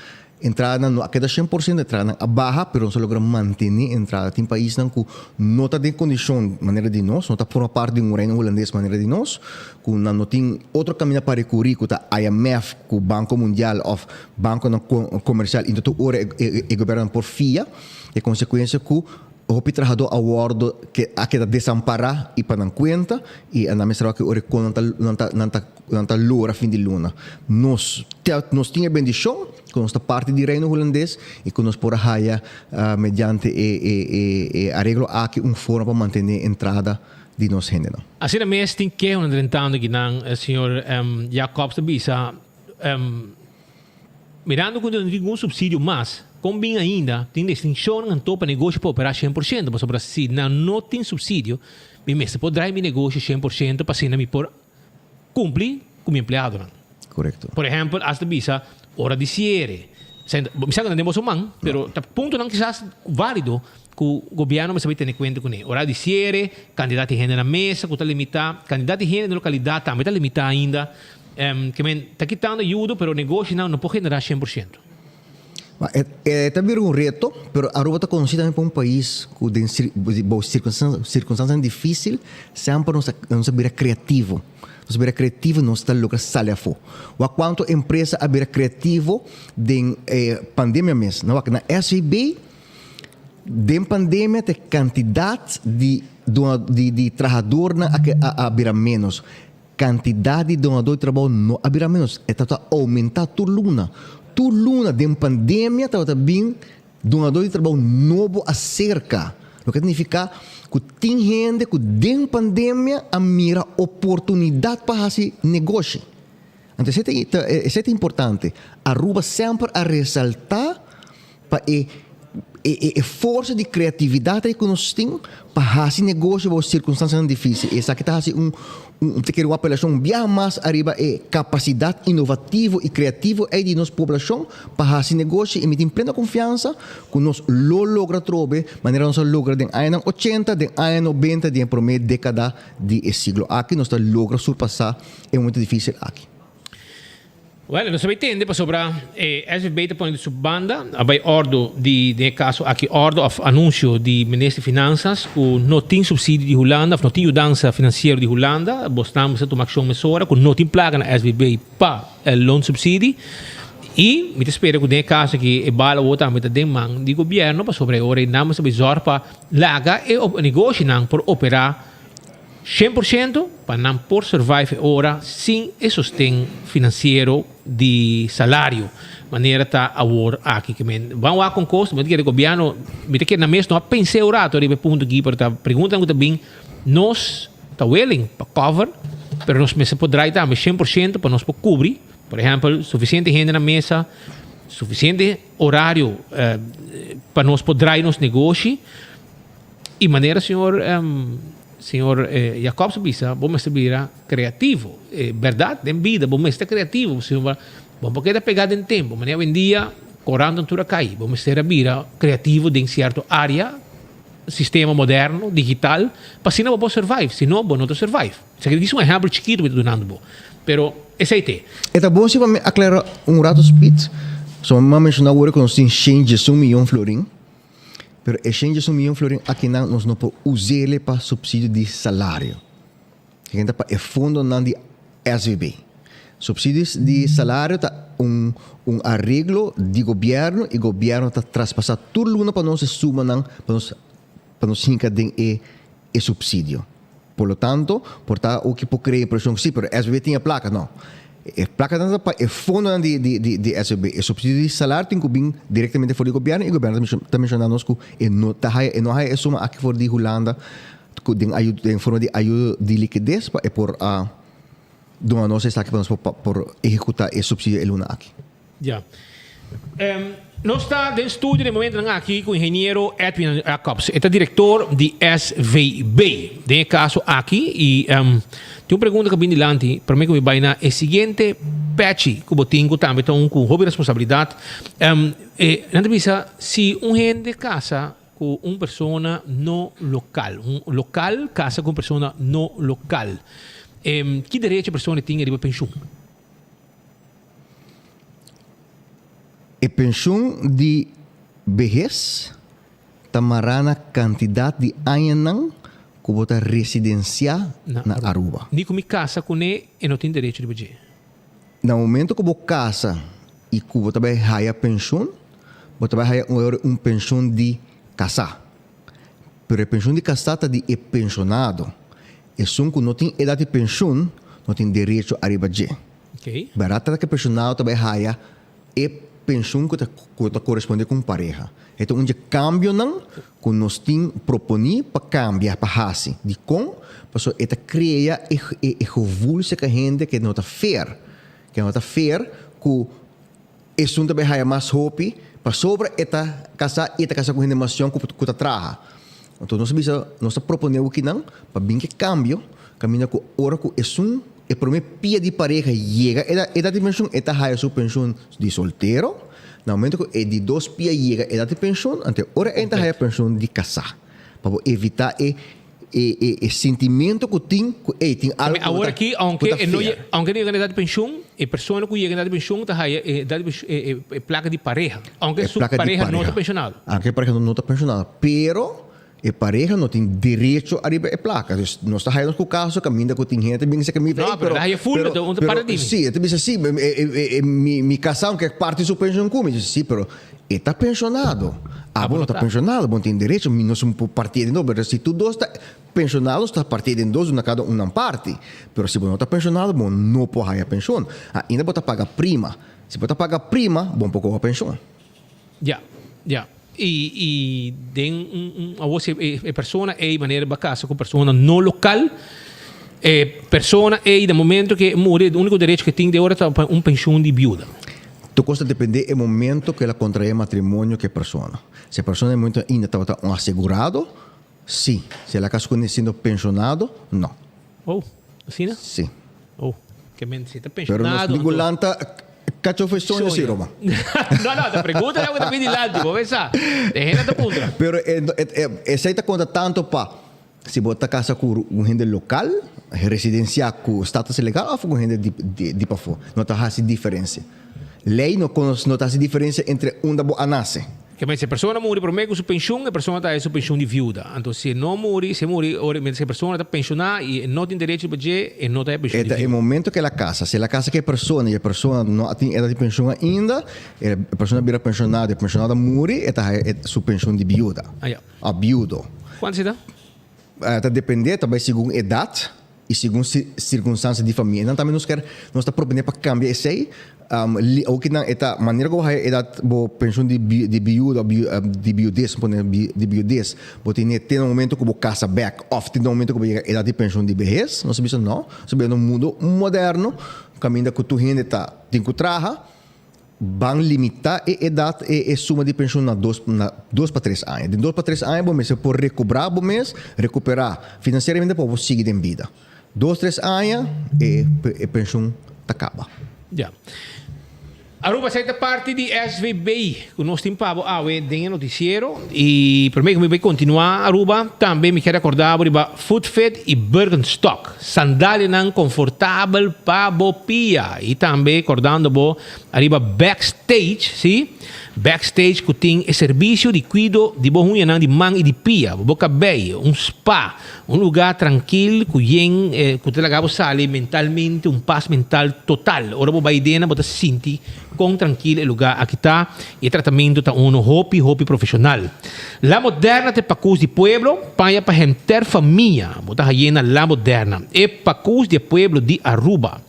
não queda 100% entrada a barra, pero nós logramos manter entrada. Tem países que não está em condição maneira de nós, não está por uma parte de reino holandês maneira de nós, que não tem outro caminho para recurrir, que está IMF, que o Banco Mundial ou Banco Comercial, então hora é governo por FIA, e consequência que o trabalhador awardo que queda desamparar e para não conta e a mesma que o não está loura fim de luna. Nós tinha bendição com nossa parte de reino holandês e com nós por raia mediante arreglo aqui forma para manter a entrada de nós gente. Assim na mês tem que tentando que o senhor Jacobs de Bisa mirando quando não tem subsídio mas com bem ainda, tem distinção em topo negócio para operar 100%, mas sobre se não tem subsídio, me mesmo pode dar meu negócio 100% para ser me por cumprir com o empregado. Correto. Por exemplo, as de visa, hora de cierre. Me sabe que não temos mas ponto não quizás válido que o governo vai ter em conta com ele. Hora de cierre, candidato de gente na mesa, que está limitado, candidato de gente na localidade também está limitado ainda, que está quitando ajuda, mas o negócio não pode generar 100%. É também reto, mas Aruba está conhecida também para país que tem circunstâncias difíceis, sempre não se criativo. Não se criativo não está logrando sair fora. O quanto empresa é criativo de pandemia mesmo. Na SVB, de pandemia, tem quantidade de trabalhador a abrir menos. Quantidade de donador de trabalho não abrir menos. Está aumentar toda luna. Tu luna de pandemia estava bem donador de trabalho novo acerca. O que significa que tem gente que de pandemia a mira oportunidade para fazer negócio. Então isso é importante. Aruba sempre a ressaltar para a força de criatividade que nós temos para fazer negócio em circunstâncias difíceis. Essa aqui está uma apelação bem mais arriba é capacidade inovativa e criativa de nossa população para fazer negócio e me tem plena confiança que nós logra trobe maneira nós logra de anos 80, de anos 90, de primeira década de siglo. Aqui nós logra surpassar é muito difícil aqui. Well, nós também entende sobre SVB te põe de subbanda, abai ordo de caso aqui ordo of anúncio de Ministro de Finanças, o não tem subsídio de Holanda, não tem ajuda financeira de Holanda, bostamos a tomar ação mesora, que não tem plaga na SVB para o loan subsídio. E me espero que nesse caso que bala outra meta de man de governo para sobre ora não se bizarro para laga e o negócio não por operar 100% para não por survive ora sem o sustento financeiro de salário maneira tá award aqui que men vão lá com custo mas que o governo me que na mês não pensei orato de ponto aqui para pergunta muito bem nós tá willing para cover pero nós me se poderá dar 100% para nós cobrir por exemplo suficiente gente na mesa suficiente horário para nós poderá ir nos negócios e maneira senhor Jacobs Bisa, vamos ser criativo. Verdade, em vida, vamos ser criativo. Vamos poder pegar em tempo. Mas hoje em dia, correndo tudo cai. Vamos ser criativo em certa área, sistema moderno, digital, para se não vamos survive. Se não, não survive. Isso é um exemplo chiquito que estou dando. Pero, esse aí é bom se você aclarar rato speed. Só me mencionar agora que nós temos change de 1 milhão florim. Pero exchange de 1 milhão florim aqui nós não podemos usar ele para subsídio de salário. Que ainda para fundo não de SVB. Subsídios de salário tá um arreglo de governo e o governo está traspassando tudo para nós suma para nós encadear e subsídio. Por lo tanto, o que pode criar impressão sim, mas SVB tinha placa, não. A placa não é fundo de SVB. O subsídio de salário tem que vir diretamente fora do governo e o governo está mencionando que não é suma aqui fora de Holanda em forma de ajuda de liquidez por doar nós está aqui por executar esse subsídio aqui. Já. Nós estamos em estúdio no momento aqui com o engenheiro Edwin Jacobs. Ele é diretor de SVB. Nesse caso aqui, e tem uma pergunta que vem delante, para mim que vai na seguinte patch que eu tenho também com hobby responsabilidade. Não pensa se gente de casa com uma pessoa não local, local casa com pessoa não local, que direito a pessoa tem de pensão? A pensão de vejez tamarana quantidade de anos que você residenciar na Aruba. Nem como casa com ele e não tem direito de fazer. No momento que você casa e que você vai ganhar pensão, você vai ganhar uma pensão de casa. Mas a pensão de casa está de pensionado. E se você não tem idade de pensão, não tem direito a fazer. Okay. Barata que pensionado vai ganhar pensão que corresponde com pareja. Então, onde cambio não, que nós temos propor para cambiar, para fazer. De como, porque ele cria e revulsa com a gente que não está fair. Que não está fair, que esse assunto vai ganhar mais roupa, para sobre esta casa com a gente mais que está traga. Então, nós estamos propondo que não, para bem que cambio, caminha com hora que esse e para mim pia de pareja chega a dimensão esta haya sua pensão de solteiro no momento que é de dois pia chega a de pensão ante ora esta haya pensão de casar para evitar e sentimento que tem algo agora aqui aunque não chega a de pensão a pessoa que chega a de pensão tá haya placa de pareja aunque sua pareja não está pensionado aunque a pareja não está pensionada pero a pareja não tem direito a receber a placa. Nós estamos aí com o caso, caminho que tem gente bem que me vê. Não, mas aí é full, então um paradigma. Sim, eu disse assim, me casar que é parte de sua pensão comigo. Sim, pero está pensionado. Bom, está pensionado, bom, tem direito, nós somos partido de novo. Mas se tu dois está pensionado, está partido em dois, cada uma parte. Pero se você não está pensionado, bom, não pode a pensão. Ainda você paga prima. Se você paga prima, bom, pouco a pensão. Já. E tem a você a pessoa é de maneira bacana com pessoa não local pessoa é de momento que morre o único direito que tem de hora é pensão de viúva. Tu costa depender do momento que ela contrai matrimônio que a pessoa. Se a pessoa ainda está assegurado, sim. Se ela está sendo pensionado, não. Oh, assim, né? Sim. Oh, que mente se está pensionado. Pero nos ligulanta cacho foi sonho assim, Roma. Não, te pergunta é o que está pedindo lá, vou pensar. De gente da punta. Pero essa está conta tanto para se botar casa com gente local, residenciar com status legal ou com gente de para fora. Não está fazendo diferença. Lei não está fazendo diferença entre da boa nasce. Que se a pessoa morre por meio com sua pensão, a pessoa está em sua pensão de viúva. Então, se não morre, se a pessoa está pensionada e não tem direito de fazer, e não está pensão de viúva. É o momento que ela casa. Se ela casa com a pessoa e a pessoa não tem idade de pensão ainda, a pessoa vira pensionada e a pensionada morre, está em sua pensão de viúva. A viúdo. Quanto se dá? Está dependendo também segundo idade e segundo circunstâncias de família. Então, também nós estamos propondo para cambiar isso aí. O que não é a maneira que você é a pensão de viúva, de viudez, você tem um momento que você casa back off, tem um momento que você é de pensão de vejez, nós sabemos não, sabemos no mundo moderno, caminho que tu gente tem que trabalhar, vão limitar a idade e a suma de pensão na 2 para 3 anos. De 2 para 3 anos, você pode recuperar financeiramente para você seguir em vida. 2, 3 anos e a pensão acaba. Já. Aruba sai parte de SVB, que nós temos para o noticiero e para mim que vai continuar Aruba, também me quero acordar sobre Footfit e Birkenstock, sandália não confortável para bopia e também acordando bo arriba backstage, sim? Backstage kuting e serviço de cuido de bohunha nang di mang e di pia, boca bay, spa, lugar tranquilo ku yen ku talaga bo sali mentalmente paz mental total. Ora bo baidena bota se sinti com tranquilo lugar aqui tá e tratamento tá hopi profissional. La Moderna te pacus di pueblo, paia pa hemter família, bota hayena La Moderna. E pacus di pueblo di Aruba.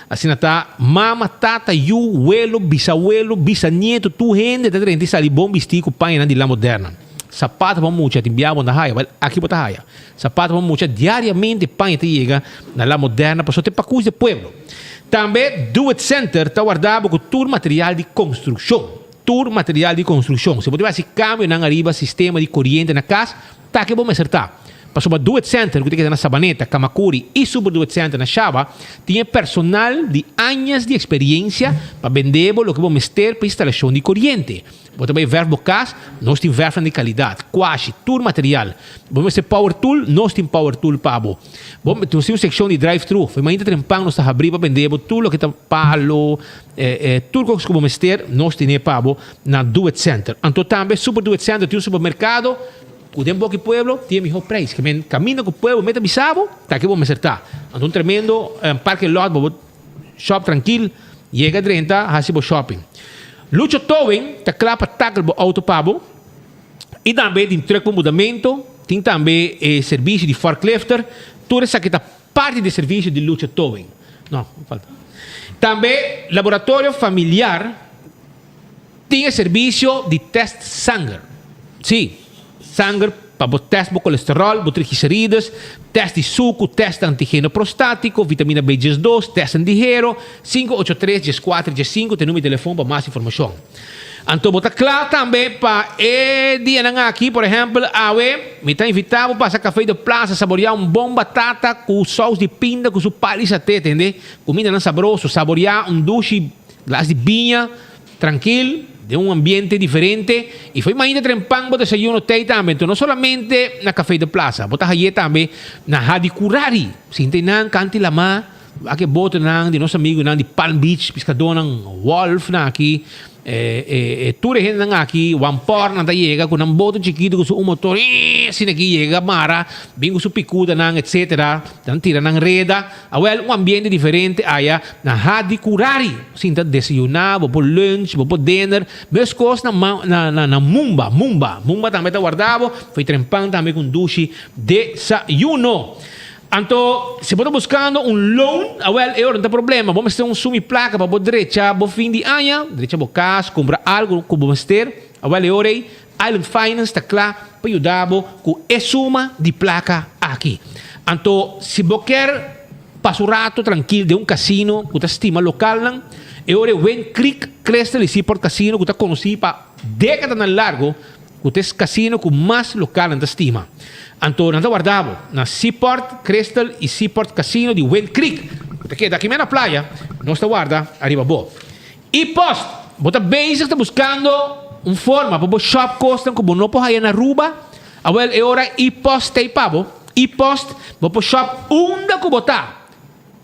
Assim tá mama, tata, yu, abuelo, bisabuelo, bisnieto, tu gente, tá trente sali bom bistico paia di La Moderna. Sapato vamos mucha timbiamo na haya, aqui bota haya. Sapato vamos mucha diariamente paia te chega na La Moderna, passou te pacus di pueblo. Também Do It Center está guardado com todo material de construção. Todo material de construção. Se você tiver esse câmbio na arriba, sistema de corrente na casa, tá que bom acertar. Passou para Do It Center, que tem na Sabaneta, Kamakuri e sobre Do It Center na Chava, tinha personal de anos de experiência para vender o que vamos ter para instalação de corrente. Você vai ver bocas, nós temos verfa de qualidade, quase, todo material. Vamos ter power tool, nós temos power tool para você. Vamos ter uma secção de drive-thru, foi ainda trempão, nós estamos abrindo para vender tudo o que está palo, tudo o que vamos ter, nós temos para você na Do It Center. Então também, super Do It Center, tem um supermercado, o tempo que o pueblo tem melhor preço. Que caminha com o pueblo, meta bisabo, tá que vamos acertar. Então um tremendo parque lot, shop tranquilo, chega 30, hasibo shopping. Lucho Towing, tá claro para tackle o auto pabo. E também tem truck para mudamento, tem também serviço de forklifter. Tudo isso aqui tá parte do serviço de Lucho Towing. Não falta. Também laboratório familiar tem serviço de teste sangue. Sim. Sangue para o teste do colesterol, do triglicéridos, teste de suco, teste antígeno prostático, vitamina B12, teste antígeno, 583 4 5 tem número de telefone para mais informação. Então, bota claro também para dia aqui, por exemplo, me está invitado para essa café de plaza, saborear bom batata com sauce de pinda, com seu palha até, entende? Comida não saborosa, saborear duche, glas de vinha, tranquilo, de ambiente diferente. E foi ainda trempang bota desayuno tei também. Então, não somente na café de plaza, bota aí também na Hadi Kurari. Sintay nang kanti lama, aqui bota nang de nosso amigo nang de Palm Beach, pescador nang Wolf na aqui. Tudo gente nang aqui, wampor nang tayega, com nang boto chiquito com seu motor, sinaki chega mara, bem com seu picuda nang, etc. Então, tira nang reda. Well, ambiente diferente aya na Hadi Kurari. Sinta desayunar, por lunch, por dinner, mesmo coisa na Mumba. Mumba também está guardado, foi trempang também com duche desayuno. Então, se você está buscando loan, eu não tem problema. Vamos ter sumi placa para a direita, para fim de ano, direita para casa, comprar algo que vamos ter. Island Finance está claro para ajudar com a suma de placa aqui. Então, se você quer passar um rato tranquilo de casino, que está estima local, Wen Creek Crystal e Seaport Casino, que está conhecido para décadas largo, que é casino com mais local na estima. Então, nós guardamos na Seaport Crystal e Seaport Casino de Wind Creek. Porque daqui na praia, nós guarda arriba bo. E post, você está buscando uma forma para o shop costa como não pode ir na Aruba. Agora é hora e post tem pabo. E post, você shop unda que botar.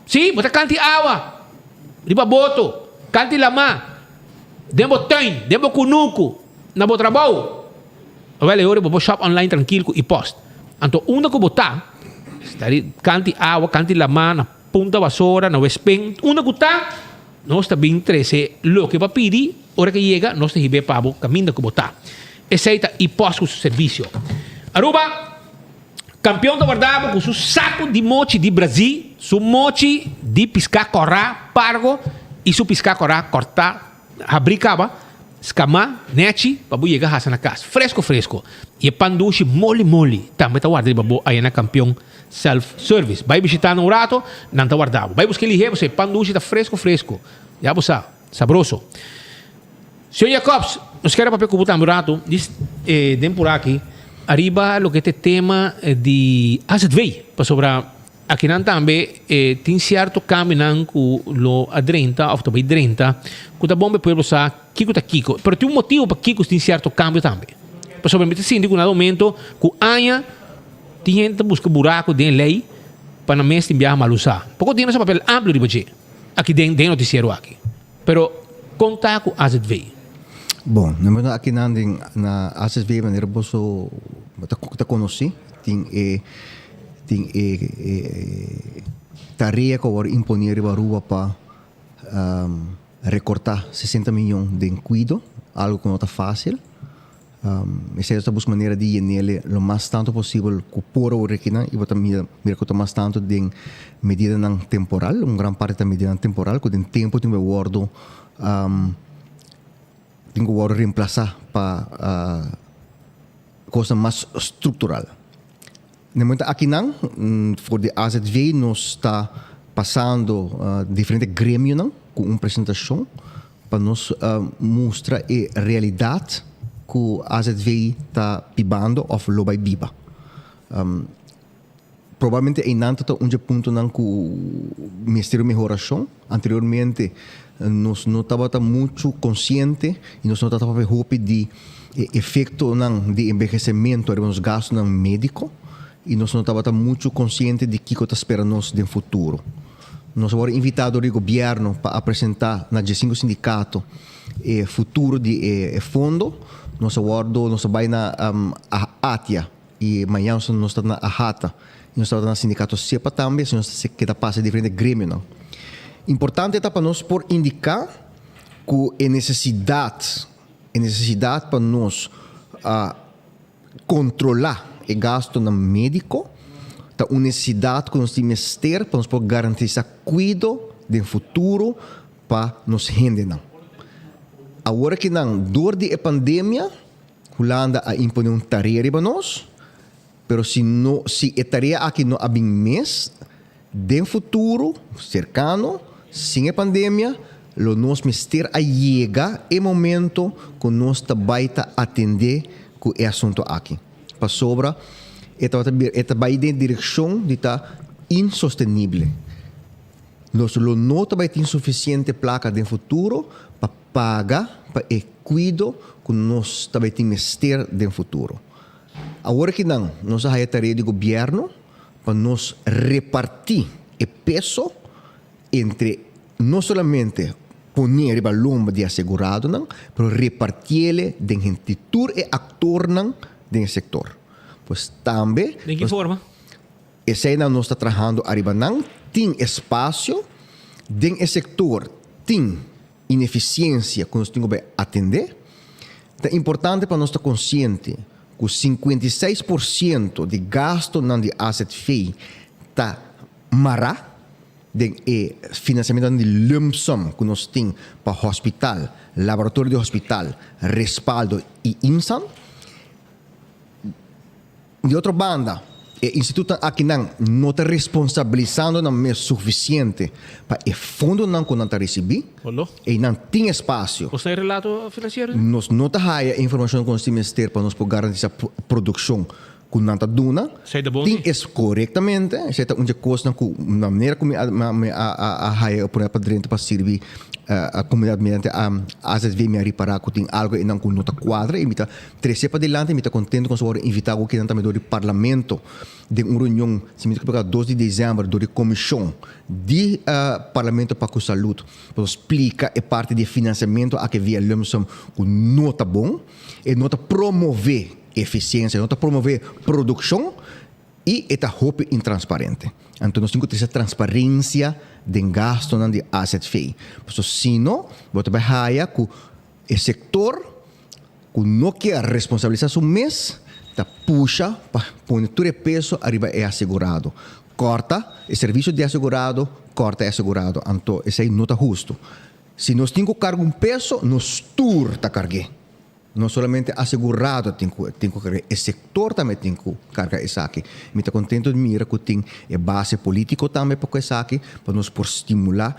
Sim, você canti água. Riba boto, canti lama. Dembo tem, dembo kunuku. Na bo trabalho. Agora é hora para shop online tranquilo e post. Então, una que botar, canti água, canti lama, na punta vassoura, na wespeng, una que botar, nós está bem 13, lo que va pedir, hora que chega, nós está hibe pabo, caminho que botar. Esse e pós com o serviço. Aruba, campeão da guardado com o saco de mochi de Brasil, su mochi de piscar corá, pargo, e su piscar corá, cortar, abricava, escama, neti, babu chega a na casa. Fresco. E pandushi mole. Também está guardado, babu, aí na campeão self-service. Vai visitar no rato, não está guardado. Vai buscar ele, você pandushi está fresco. Já você, sabroso. Senhor Jacobs, nós queremos papel que no rato, dem por aqui, arriba lo que é tema de AZV, para sobrar. Aqui não também tem certo caminho com o adrenta, ou também drenta, que tá bom para o povo saber Kiko tá Kiko. Mas tem motivo para Kiko tem certo câmbio também. Por exemplo, sim, digo no momento que Anya tem gente que busca buraco de lei para não mesmo enviar malusar. Porque tem esse papel amplo de budget. Aqui dentro noticiero aqui. Pero conta com AZV. Bom, naman na akin na ASSV maneira boso ta conheci tarefa que agora imponer a rua para recortar 60 milhões de cuido, algo que não está fácil. Essa é a busca maneira de nele o mais tanto possível com por o requina e botar mira que mais tanto de medida não temporal, grande parte da medida temporal, que tem tempo tem guardo tenho que reemplazar para coisa mais estrutural. No momento aqui não, for de AZV nós está passando diferentes grêmios não, com uma apresentação para nos mostrar a realidade que o AZV está pibando ou lobai biba. Provavelmente em Nanta um ponto não que o Ministério de Melhoração anteriormente nós não estava muito consciente e nós não estava hope de efeito de envelhecimento dos gastos médico e nós não estava muito consciente de que está esperando nós no futuro. Nós agora invitado o governo para apresentar na G5 sindicato o futuro de fundo. Nós agora nós vai na ATIA e amanhã nós estamos na AHATA. Nós estamos no sindicato CEPA também, nós se queda passa diferente grêmio não. Importante é para nós por indicar que é necessidade para nós controlar o gasto no médico, tá uma necessidade que nós temos ter para nós poder garantir cuidado do futuro para nos render não. Agora que não, dor de pandemia, Holanda a impor tarefa para nós, pero se a tarefa aqui não há bem mês, do futuro cercano, sem a pandemia, nós mister a chegar o momento que nós também atender com o assunto aqui. Para sobra, vai na direção de estar insostenível. Nós não também tem suficiente placa no futuro para pagar para o cuidado que nós também temos que ter no futuro. Agora que não, nós temos a tarefa do governo para nós repartir o peso entre não somente poner a lomba de assegurado, mas repartir-lhe de gente e ator do setor. Pois também... De que forma? Esse aí nós estamos trabalhando arriba não tem espaço do setor, tem ineficiência que nós temos que atender. É importante para nós estar consciente que 56% de gasto de asset fee está mará de financiamento de lump sum que nós temos para hospital, laboratório de hospital, respaldo e INSAN. De outra banda, o Instituto aqui não está responsabilizando não suficiente para o fundo não que não está recebendo e não tem espaço. Você tem relato financeiro? Nós não temos a informação que nós temos que ter para nós garantir a produção que não está dando. Tem isso corretamente. Isso é uma coisa que na maneira como a para dentro para servir a comunidade mediante às vezes vem me reparar que tem algo e não que não está quadra e me está trazer para adelante e me está contente com o invitar o que não está do parlamento de uma reunião se me toca 2 de dezembro do comissão de parlamento para a saúde para explicar a parte de financiamento a que via lumsum que não está bom e não está promover eficiência, não está promover produção e está hope intransparente. Então nós temos que ter essa transparência de gasto de asset fee. Porque se não, você vai raia que o setor que não quer responsabilizar seu mês, tá puxa para pôr todo o peso arriba é assegurado. Corta o serviço de assegurado, corta o assegurado. Então, isso aí não está justo. Se nós temos que carregar um peso, nós tur está carregar. Não somente assegurado tem que carregar, o setor também tem que carregar isso aqui. Me está contente de mirar que tem a base política também para isso aqui, para nós por estimular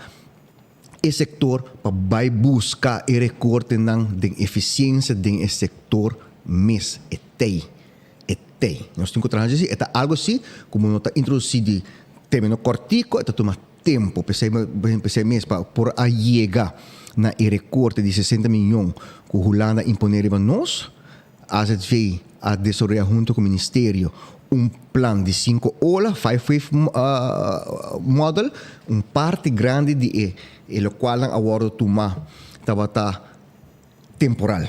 o setor para buscar e recorte de eficiência do setor mês e tem. Nós temos que trabalhar assim, é algo assim, como nós está introduzido termino cortico, está tomando tempo, pensei mesmo para por a chegar na recorte de 60 milhões que a Holanda imponeria a nós, a gente veio a desenvolver junto com o Ministério plan de 5 ola, 5-wave model, parte grande de lo qual agora tomar estava temporal.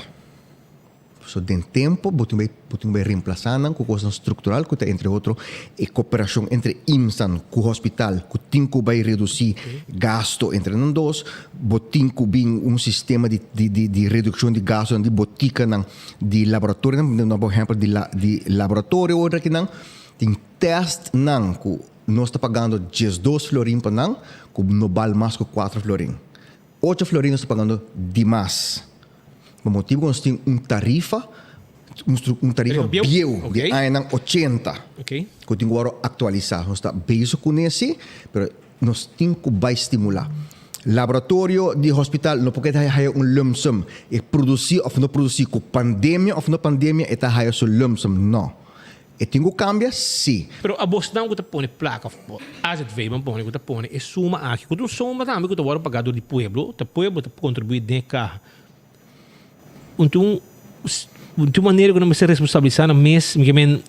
So, den tempo, boting by reemplazar com coisa estrutural, que entre outro, e cooperação entre IMSAN, com o hospital, que tem que vai reduzir gasto entre nós dois, boting que bem sistema de redução de gasto de botica de laboratório, por exemplo, de laboratório, outra que não, tem teste não, que nós está pagando 12 florin para não, que não vale mais que 4 florin. 8 florin nós está pagando demais. Por motivo que nós temos tarifa bio, de ano 80, que tem que atualizar. Nós está bem com esse, mas nós temos que estimular. Laboratório de hospital, não pode ter lump sum. E produzir ou não produzir, com pandemia ou não pandemia, é ter lump sum, não. E tem que cambiar, sim. Pero a Boston que põe placa, as het vem, põe que põe, é suma aqui. Quando suma também que o pagador de pueblo, o pueblo contribui dentro carro. Então, de maneira que não se responsabilizar na mês,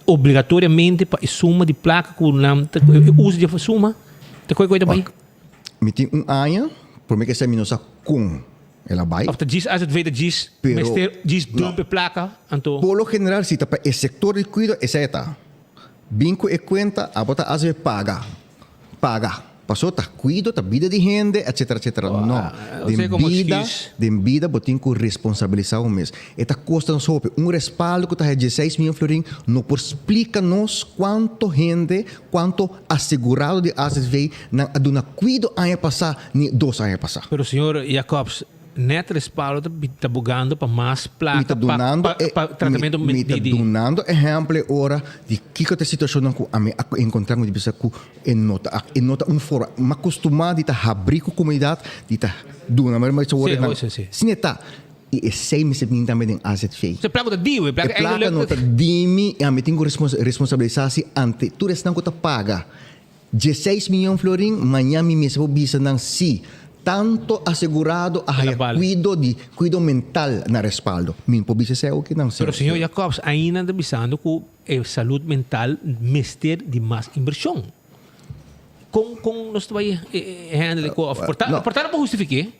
obrigatoriamente para a suma de placa com o uso de suma, tem coisa também. Me tem ano, por mim que se minosa com ela vai. Of diz as het weet diz, mas diz dumpe placa, então. Por lo general, se para o setor de cuidado, essa é tá. Binco e conta, a bota às vezes paga. Passou, tá cuido, tá vida de gente, etc, etc. Não. De vida, botem que responsabilizar o mês. Esta custa nos soube. Respaldo que está 16 mil florin, não por explica-nos quanto gente, quanto assegurado de ASV na aduna cuido ano passado, nem 2 anos passado. Pero senhor Jacobs, net respaldo está bugando para mais placa, para tratamento de... Está donando exemplo ora de que a situação que a encontramos de pessoa que nota forma, mas acostumado de abrir com a comunidade, de donar, mas sim, está. E é 6 meses também em AZV. Você placa da DIU, é placa nota DIMI, e a mim tenho responsabilizar-se ante tudo isso que paga 16 milhões de florin, amanhã me vou bisa não se tanto assegurado a cuido mental na respaldo. Min po bisa o que não sei. Pero senhor Jacobs, ainda está bisando que a saúde mental mister de mais inversão. Com nós vai handle com portanto para justificar.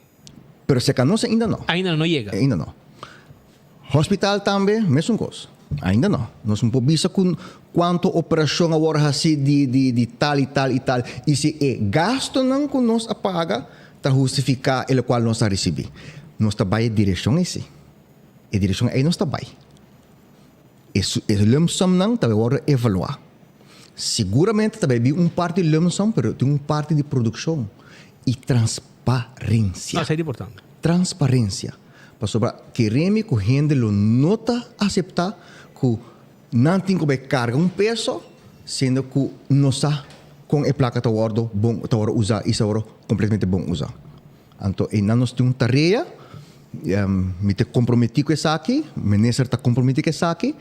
Pero se canosa ainda não. Ainda não chega. Ainda não. Hospital também, mesmo coisa. Ainda não. Nós não podemos com quanto operação agora assim de tal e tal e tal. E se é gasto não que nós paga, para justificar o qual nós recebemos. Nós trabalhamos em direção a esse. E a direção aí nós trabalhamos. Esse lump sum não está agora evaluar. Seguramente também parte de lump sum, mas tem parte de produção e transparência. Isso é importante. Transparência. Para sobre queremos que a gente não aceitar que não tem que carregar peso, sendo que nós está com a placa tá bom usar isso agora completamente bom usar. Então, nós temos tarefa, me te comprometi com isso aqui, o ministro está comprometido com isso aqui,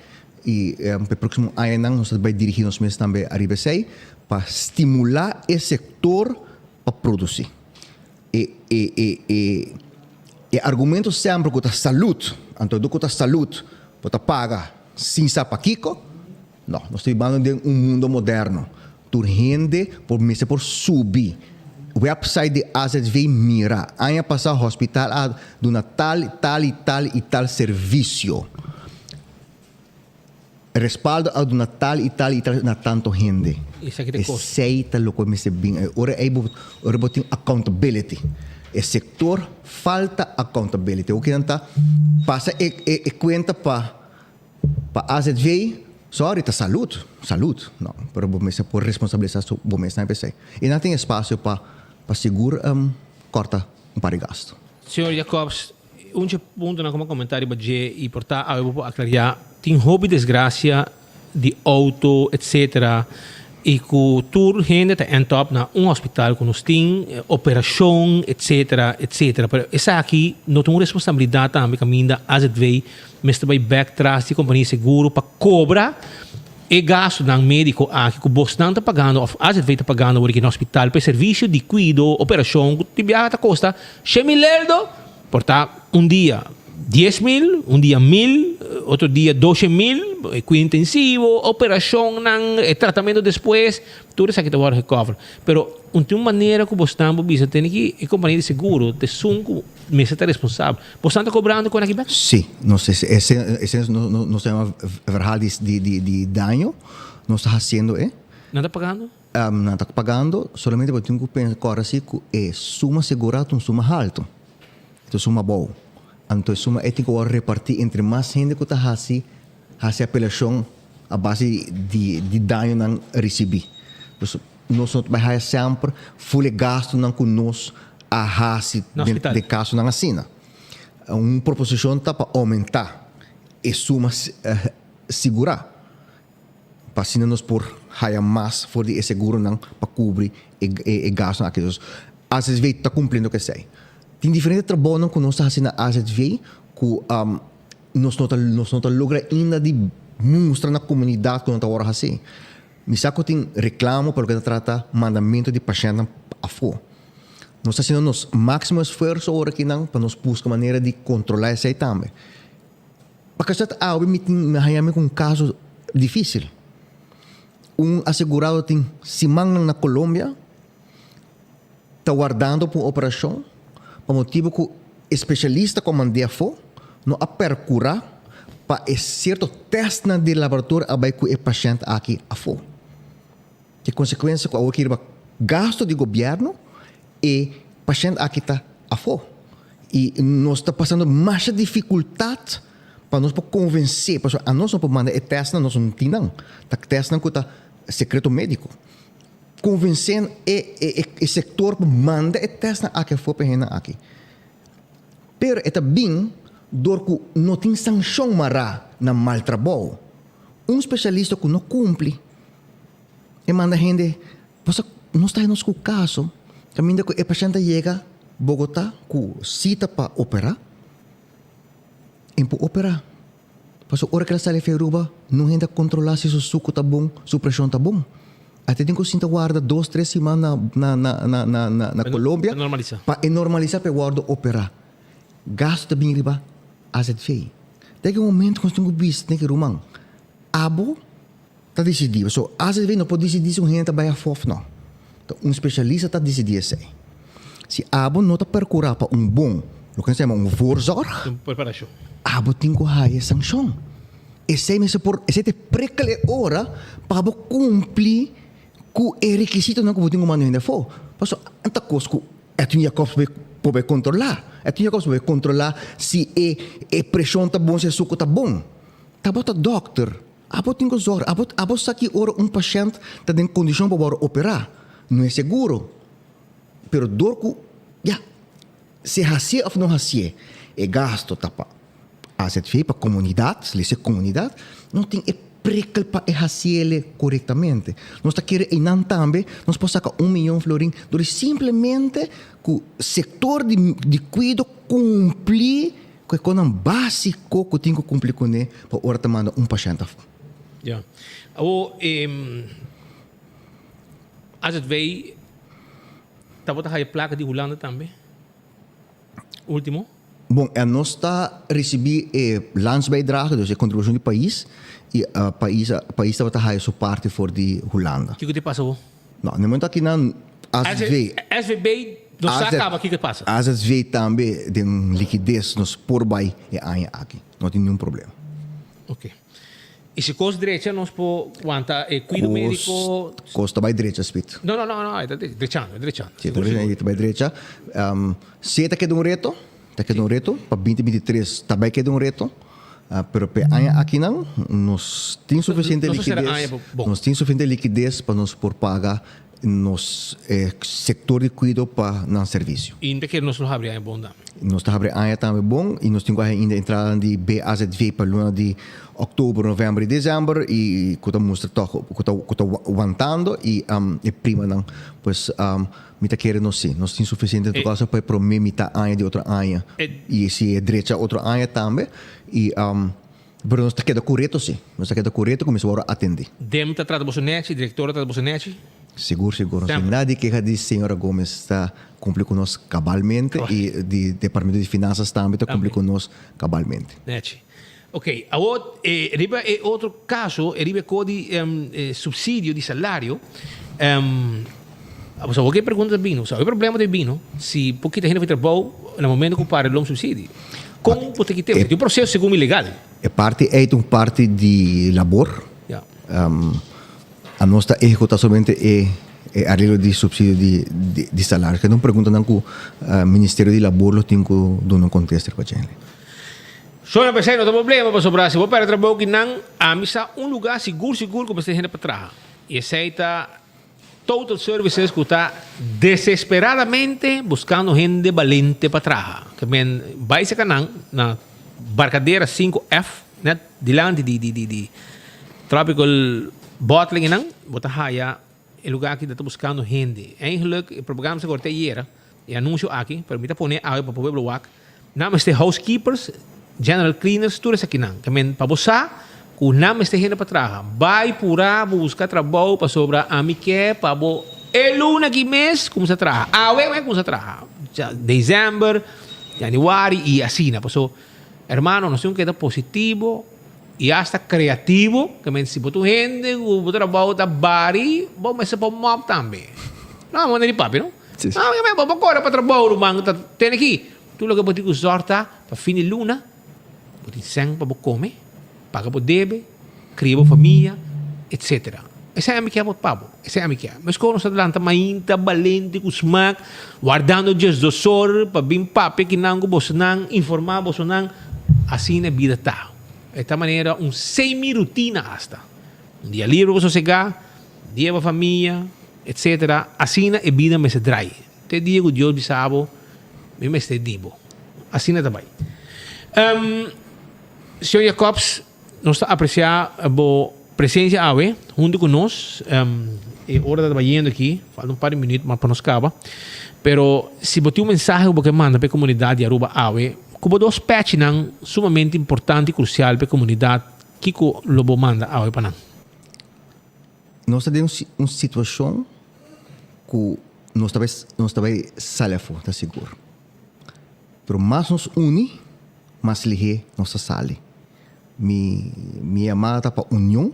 e no próximo ano nós vamos dirigir nos meses também a RBC para estimular esse setor para produzir. E argumento sempre que a saúde, então do que a saúde, para pagar sem sapaquico, não, nós estamos falando de mundo moderno. Urgente por subir. O website de AZV mira. Ano passado, o hospital há de tal serviço. Respaldo há de tal e tal na tanto gente. Isso aqui tem custo. Aceita o que me se bem. Ora tem accountability. O setor falta accountability. O que não está passa e conta para AZV. Sorry, tá saúde. Não, pero você por responsabilizar o mês na PC. E não tem espaço para segurar corta par de gasto. Senhor Jacobs, ponto na como comentário baje e portar eu vou aclarar. Tem hobby desgraça de auto, etc. E que tour gente tá en top na hospital com nós tem operação, etc, etc. Pero essa aqui não tem responsabilidade também caminda AZV, mas também back trás de companhia seguro para cobrar e gasto ng médico aqui que o Boston está pagando, AZV está pagando aqui no hospital para serviço de cuido, operação, que te viaja costa 100 mil €, portar dia, 10,000, un día 1,000, otro día 12,000, cuidado intensivo, operación, tratamiento después, tudo isso aqui vai recover. Pero uma maneira que você está bisa tem que a companhia de seguro de sunco me está responsável. Você está cobrando com aqui back? Sim, esse não é verdade de dano, não está fazendo Não está pagando? Não está pagando, solamente eu tenho que pensar agora se é suma segurada ou suma alta. Então suma boa. Então suma é que repartir entre mais gente que está fazendo apelação a base de dano não receber. Nós vai sempre full gasto não conosco a raça de caso não assina. Uma proposição está para aumentar e suma segurar. Para assim nós por haya mais for de seguro não para cobrir e gasto naqueles. Às vezes está cumprindo o que sei. Tem diferente trabalho que nós fazemos às vezes que nós não logra ainda de mostrar na comunidade que nós estamos fazendo. Me saco tem reclamo porque trata mandamento de paciente a fora. Nós estamos fazendo nosso máximo esforço agora aqui não para nós buscar maneira de controlar isso aí também. Porque se me hayame com um caso difícil. Assegurado tem semana na Colômbia, está guardando para operação, por motivo que o especialista comandou for, não a percurar para certo teste de laboratório abai que o paciente aqui a for. Que consequência que o que gasto de governo e paciente aqui está a for. E nós está passando mais dificuldade para nós convencer, porque a nós não podemos mandar teste, nós não temos, tá teste não está secreto médico. Convencendo o setor para mandar teste aqui for para aqui. Pero é bem dor que não tem sanção mara na mal trabalho. Especialista que não cumpre e manda gente, você não está em nosso caso, caminho que o paciente chega a Bogotá com cita para operar, e para operar. Porque a hora que ela sai de Feruba, não ainda controlar se o suco está bom, se a pressão está bom. Até tem que sinta guarda 2-3 semanas na Colômbia para normalizar para guarda operar. Gasto bem riba, as é feio. Tem um momento que nós temos visto, tem que rumang. Abo está decidido. So, as é não pode decidir se um gente vai a fof não. Então, especialista está decidindo isso. Se abo não está percurar para bom, o que se chama voorzorg. Preparação. Abo tem que haver sanção. Esse é precale hora para cumprir com o requisito não que você tem que mandar ainda for. Porque anta coisa que é tinha que poder controlar. É tinha que poder controlar se a pressão está bom, se o suco está bom. Tá bom, doctor. Abo tem que usar. Abo sabe ora paciente está em condição para operar. Não é seguro. Pero dor que se hacia ou não hacia é gasto tapa. AZV para comunidade, se comunidade, não tem precel para fazer corretamente. Nós está querendo também, nós podemos sacar 1 milhão de florins, simplesmente que o setor de cuidado cumprir com o básico que tem que cumprir com ele para hora tomar paciente. Ja. AZV, está botando a placa de Holanda também? Último? Bom, nós está recebendo landsbijdrage, dus a contribuição do país, e o país está botando sua parte for de Holanda. O que te passa? Não, no momento aqui na SVB, não sabe o que passa? A SVB também tem liquidez nos por baixo e aqui, não tem nenhum problema. Ok. E se costa direita, nós podemos aguentar cuidado médico? Costa vai direita, Spit. Não, é direita. Sim, vai direita. Se está aqui um reto, para 2023 também queda um reto, pero aqui não, nós temos suficiente liquidez, nós temos suficiente liquidez para nós por pagar nos setor de cuidado para não serviço. E ainda que nós não abrimos é bom também. Nós está abrindo também bom e nós temos ainda entrada de BAZV para luna de outubro, novembro e dezembro e que está mostrando que está aguantando e prima não, pois me está querendo nós temos suficiente de coisa para para mim metade ano de outra ano e se é direita outra ano também e pero nós está quedando correto sim, nós está quedando correto começou a atender. Dem está tratando você net, diretora está você net? Seguro. Sempre. Nada que a senhora Gomes está cumpre conosco cabalmente e o Departamento de Finanças também está cumpre conosco cabalmente. Neti. Ok, riba é outro caso, riba com subsídio de salário. Você o que pergunta de Bino? O problema de Bino, se pouquinho gente vai trabalhar no momento que para o subsídio, como você que tem? O processo segundo ilegal. É uma parte de labor. Yeah. A nossa executa somente a lei de subsídio de salário. Que não pergunta não que o Ministério de Labor lo tem que dar um contexto para a gente. Só não tem problema para sobrar. Se você para trabalhar que não, a missa lugar seguro que você tem para trás. E aceita Total Services que está desesperadamente buscando gente valente para trás. Que vai se canang na barcadeira 5F, né? Dilante de tropical bottling não, bota haya o lugar que está buscando gente. Eigenlijk, o programa se corta hier, e anúncio aqui, permita poner água para o povo luak. Namens de housekeepers, general cleaners, tudo isso aqui não. Que para você, o nome de gente para trás, vai pura buscar trabalho para sobrar a mim que para o luna que mês como se trabalha. Como se trabalha. Dezembro, januário e assim, né? Então, hermano, nós temos que estar positivo e hasta criativo, que se botar gente, o trabalho está bari, vamos para mob também. Não, mas não é papi, não? Não, mas agora para trabalho, mano, tem aqui. Tudo que você sorta para fim de luna, você sem para comer, paga por debe, cria por família, etc. Essa é a minha que é pabo. Essa é a minha que é. Mas quando nós adelanta mainta, valente, com smack, guardando just do sor, para bem papi que não você não informar você não, assim é a vida tá. Esta maneira semi-rotina hasta. Dia livre para sossegar, dia para família, etc. Assim é a vida me se drai. Te dia que Deus bisabo, me este dibo. Assim é também. Senhor Jacobs, nós está apreciar a presença ave, junto conosco. É hora de trabalhando aqui, falta par de minutos, mas para nós acaba. Pero se botar mensagem que manda para a comunidade de Aruba ave, como dois patch nang sumamente importante e crucial para a comunidade que o lobo manda ave para nang. Nós temos uma situação que nós também salafo, está seguro. Pero mais nos une, mais lihe nossa sale. Minha amada para união,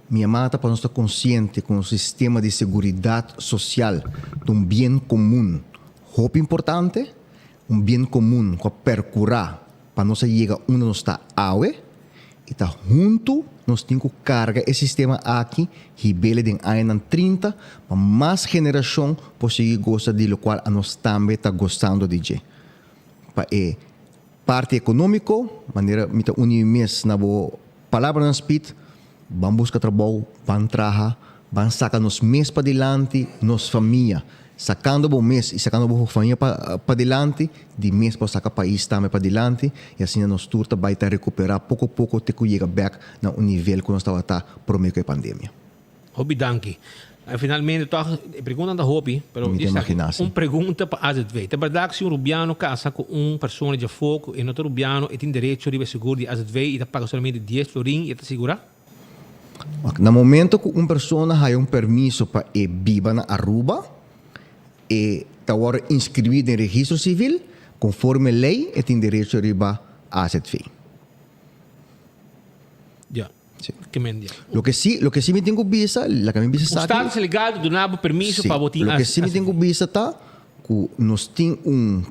minha amada para nós estar consciente com o sistema de seguridade social de um bem comum. Roupa importante, um bem comum que percurar para nós chegar onde nós está awe e tá junto nós temos que carregar esse sistema aqui rebelde em ano 30 para mais geração possível gostar de lo qual a nós também está gostando de para parte econômico maneira mita unir mês na boa palavra na speed vamos buscar trabalho vamos trabalhar vamos sacar nos mês para diante nos família sacando o mês e sacando a família para diante, de mês para sacar o país também para diante, e assim nós turta vai estar recuperar pouco a pouco até que chega back na um nível que nós estava por meio da pandemia. Hobby danke. Finalmente, pergunta da Hobby, pero pergunta para a ZV. É verdade que se rubiano casa com pessoa de foco e outro rubiano tem direito de seguro de AZV e paga somente 10 florin e está segura? No momento que pessoa tem permisso para viver na Aruba, e está agora inscrito em registro civil, conforme a lei, e tem direito a riba a AZV. Já. Sí. Lo que sí me tengo visa, la que me visa está. O Estado delegado donava permisso para botar. Lo que sí me tengo visa está que nós tem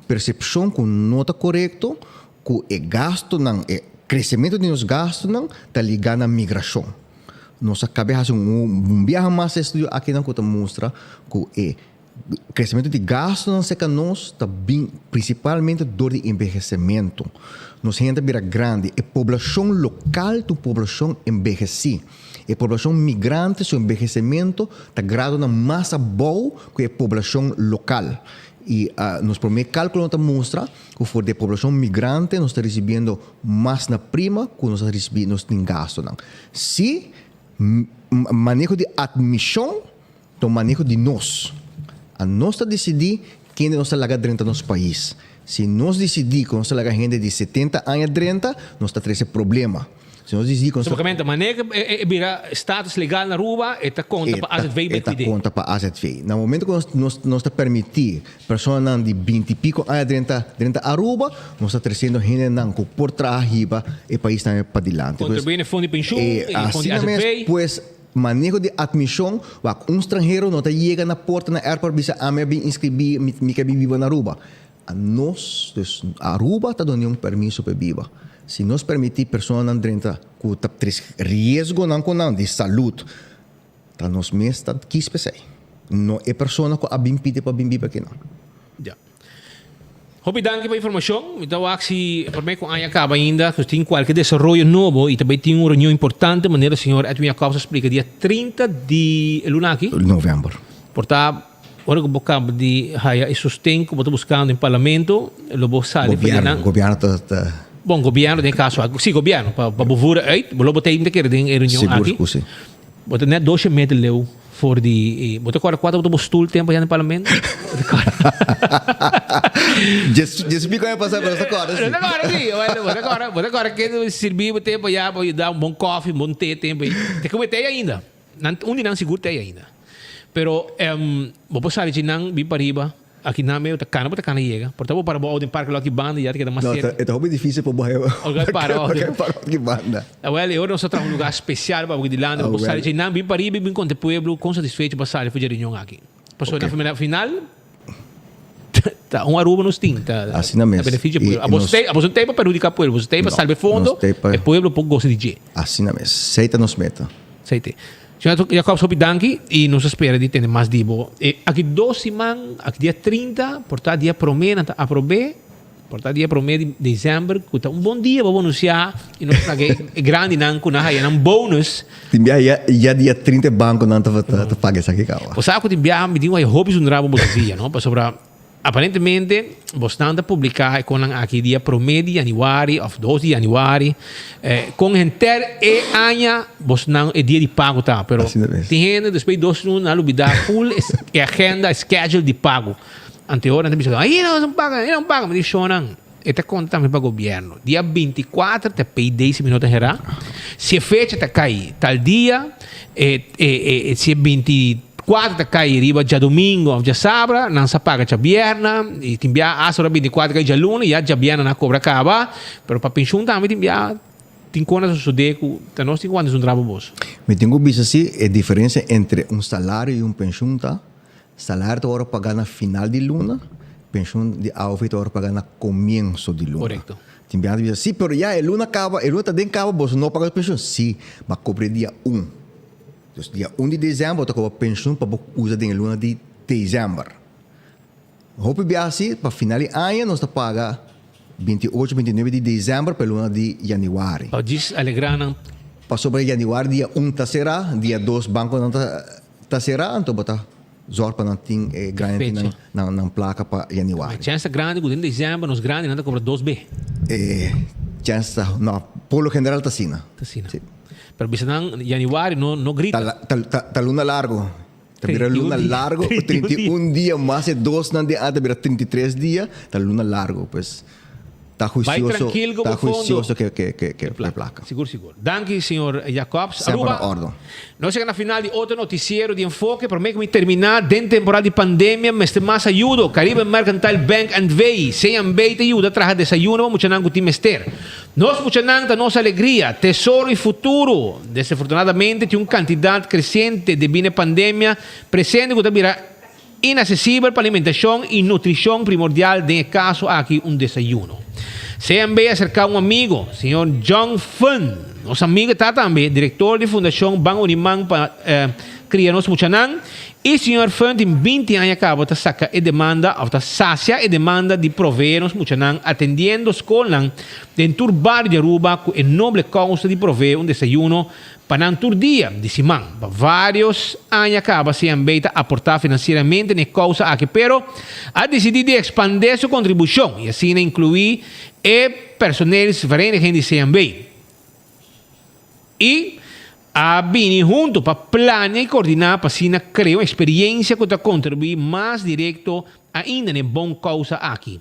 percepção que não está correto, que o gasto não, crescimento de nos gastos não está ligado à migração. Nós acabamos de fazer viagem mais estudo aqui na que mostra que crescimento de gastos não seca nós está bem, principalmente dor de envelhecimento. Nós gente vira grande, a população local da população envelhece. A população migrante, seu envelhecimento está graduando mais boa que a população local. E nosso primeiro cálculo mostra que for de população migrante nós está recebendo mais na prima que nós está recebendo nos gastos. Se manejo de admissão, então manejo de nós. A nós decidir quem nós está dentro do nosso país. Se nós decidir que nós está gente de 70 anos dentro, nós está tendo esse problema. Se nós dizemos Basicamente, maneira vira status legal na Aruba, eta conta para AZV Eta conta para AZV. No momento que nós permitir pessoas de 20 e pico anos dentro Aruba, nós está trazendo gente que por trás riba e país também para diante. Contribuir no fundo de pensão, no fundo de AZV. Pues manejo de admissão, estrangeiro não chega na porta na airport bisa ame bem inscrever me que viva na Aruba. Nós, Aruba está dando permisso para viver. Se nós permitir pessoas dentro com risco de saúde, tá nós mesmos está aqui especial. Não é pessoa que a bem pede para viver aqui não. Ja. Hopi danke pela informação. Então, aksi por mim com a acaba ainda, que tem qualquer desenvolvimento novo e também tem uma reunião importante, maneira o senhor Edwin Jacobs explica dia 30 de lunaki, novembro. Portanto, ora que boca de haya e sustento que botou buscando em parlamento, lobo sale governo bom governo tem caso, sim governo para bovura aí, lobo tem que querer em reunião aqui. Sim. Botou net 2 meter leu for de botou agora 4 botou stoel tempo já no parlamento. Just me vai passar para essa agora. Agora que servir o tempo já para dar bom coffee, bom té tempo. Tem que ter ainda. Não seguro ter ainda. Pero vou passar de não vir para riba. Aqui na meu tá cana chega. Portanto para o parque lá que banda já que dá mais cedo. É muito difícil para bairro. Para que banda. Eu não só trago um lugar especial para o de lá, vou passar de não vir para riba, vir com o pueblo com satisfeito passar de fazer reunião aqui. Passou na final tá Aruba nos tem tá assim na mesa benefício a você tem para perjudicar pueblo você tem para salvar fundo e pueblo pouco gosta de dia assim na mesa seita nos meta seita senhor Jacobs hopi danki e nos espera de ter mais dibo e aqui 2 semanas aqui dia 30 portanto dia promena a probe portanto dia promena de dezembro que tá bom dia vou anunciar e nós paguei grande não com na um bônus já dia 30 banco não tá paga isso aqui cara você sabe que me digo aí hobbies um rabo botavia não para sobrar aparentemente, você anda a publicar com aqui dia promedio de januário, of 12 de januário, com enter e anha, você não é dia de pago tá, pero tem gente depois 2 anos na lubida full agenda, schedule de pago. Anterior, não aí não paga, me diz não. Esta conta também para o governo. Dia 24, te pay 10 minutos herá. Se a fecha te cai tal dia, se 24 te cai riba já domingo, já sábado, não se paga já viernes, e te envia a hora 24 cai já lunes, já viernes na cobra acaba, pero para pensão também te envia tem quantas sudeco, nós tem quantas trabalho bolso. Me tenho visto assim, a diferença entre salário e pensão, tá? Salário agora pagar na final de luna, pensão de alfeito agora pagar na começo de luna. Correto. Tem bem dizer, sim, pero já a luna acaba, você não paga a pensão, sim, mas cobre dia 1. Então, dia 1 de dezembro, você cobra pensão para usar a luna de dezembro. Hope bem assim, para final de ano, nós paga 28, 29 de dezembro para luna de januário. Para diz alegrana. Para sobre januário, dia 1 tá será, dia 2 banco não tá será, então botar zorpa não tem grande não placa para januário. Mas chance grande, em dezembro, nos grandes não cobra 2B. Chance não, polo general tá sina. Tá sina. Pero bisa nang januário não grita. Tá luna largo. Tá luna largo, 31 dias mais 2 não de anda, vira 33 dias, tá luna largo, pues. Está juicioso que placa. Seguro. Danke, senhor Jacobs. Sempre na ordem. Nós chegamos na final de outro noticiero de enfoque. Para mim, terminar dentro da temporada de pandemia, mas tem mais ajuda. Caribe Mercantile Bank and Way. CMB te ajuda a trazer desayuno, vamos chamar com o Timester. Nós vamos chamar a nossa alegria, tesouro e futuro. Desafortunadamente, tem uma quantidade crescente de bem pandemia presente que está inacessível para alimentação e nutrição primordial. De caso, aqui desayuno. CMB acercar um amigo, senhor John Fun. Nosso amigo está também, diretor de Fundação Banco Unimang para criar nosso muchanan. E senhor Fun tem 20 anos acaba de sacar a demanda, ou sacia a demanda de prover nosso muchanan, atendendo escolas dentro do barrio de Aruba com a nobre causa de prover desayuno para nantur dia de semana. Vários anos acaba CMB a aportar financeiramente na causa aqui, pero a decidido expandir sua contribuição e assim incluir personagens vereniging de CMB. E a Bini junto para planear e coordenar para assim criar uma experiência que contribuir mais direto ainda na boa causa aqui.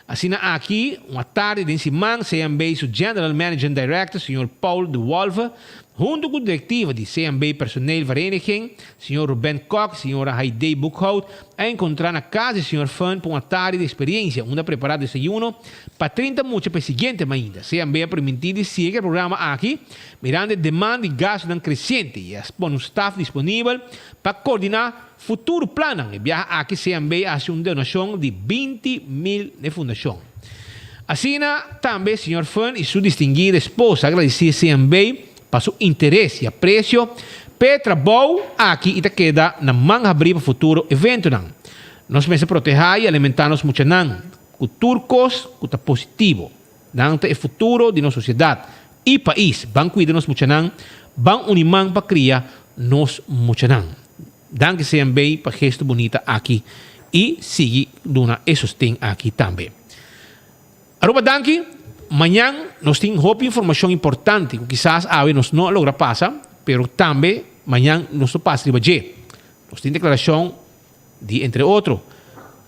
Assim aqui, uma tarde de Simão, CMB, seu General Manager and Director, Sr. Paul de Wolve, junto com a diretiva de CMB Personeel Vereniging, Sr. Ruben Kok, Sra. Heidi Boekhout, a encontrar na casa do Sr. Fun para uma tarde de experiência, onde preparar desayuno para 30 minutos para o seguinte ainda. CMB a permitir seguir o programa aqui, mirando a demanda de gasto crescente e expor um staff disponível para coordenar futuro plano. E viaja aqui CMB a uma donação de 20 mil de fundação. Assim, também, Sr. Fun e sua distinguida esposa agradecer CMB para seu interesse e apreço para trabalho aqui e te queda na mão abrir para o futuro evento. Nós pensamos proteger e alimentar-nos muito com turcos, com o positivo. Dante o futuro de nossa sociedade e país. Vão cuidar-nos muito, vão unir para criar nos muito. Danke CMB para gesto bonita aqui e siga dona e sustém aqui também. Aruba danke. Amanhã nós temos outra informação importante que quizás hoje nós não logra passar, mas também amanhã nós passa de hoje. Nós temos declaração de, entre outros,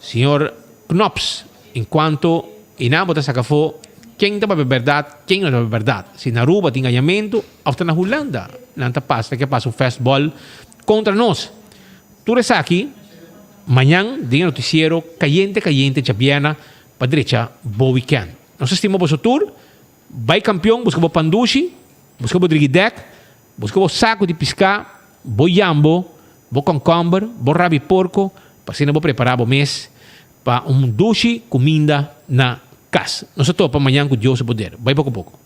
Sr. Knops, enquanto inabota sa cafo, quem está para a verdade, quem não está para a verdade. Se na Aruba tem ganhamento, ou está na Holanda, não está passa, que passa um fastball contra nós. Tudo isso aqui, amanhã, tem noticiero caliente, chapiana, para direita, bom weekend. Nós estimamos o tour, vai campeão, busca o pandushi, busca o drigidek, busca o saco de pescar, o jambo, o concombre, o rabi porco, para ser preparar o mês para dushi comida na casa. Nós estamos amanhã com Deus poder. Vai pouco a pouco.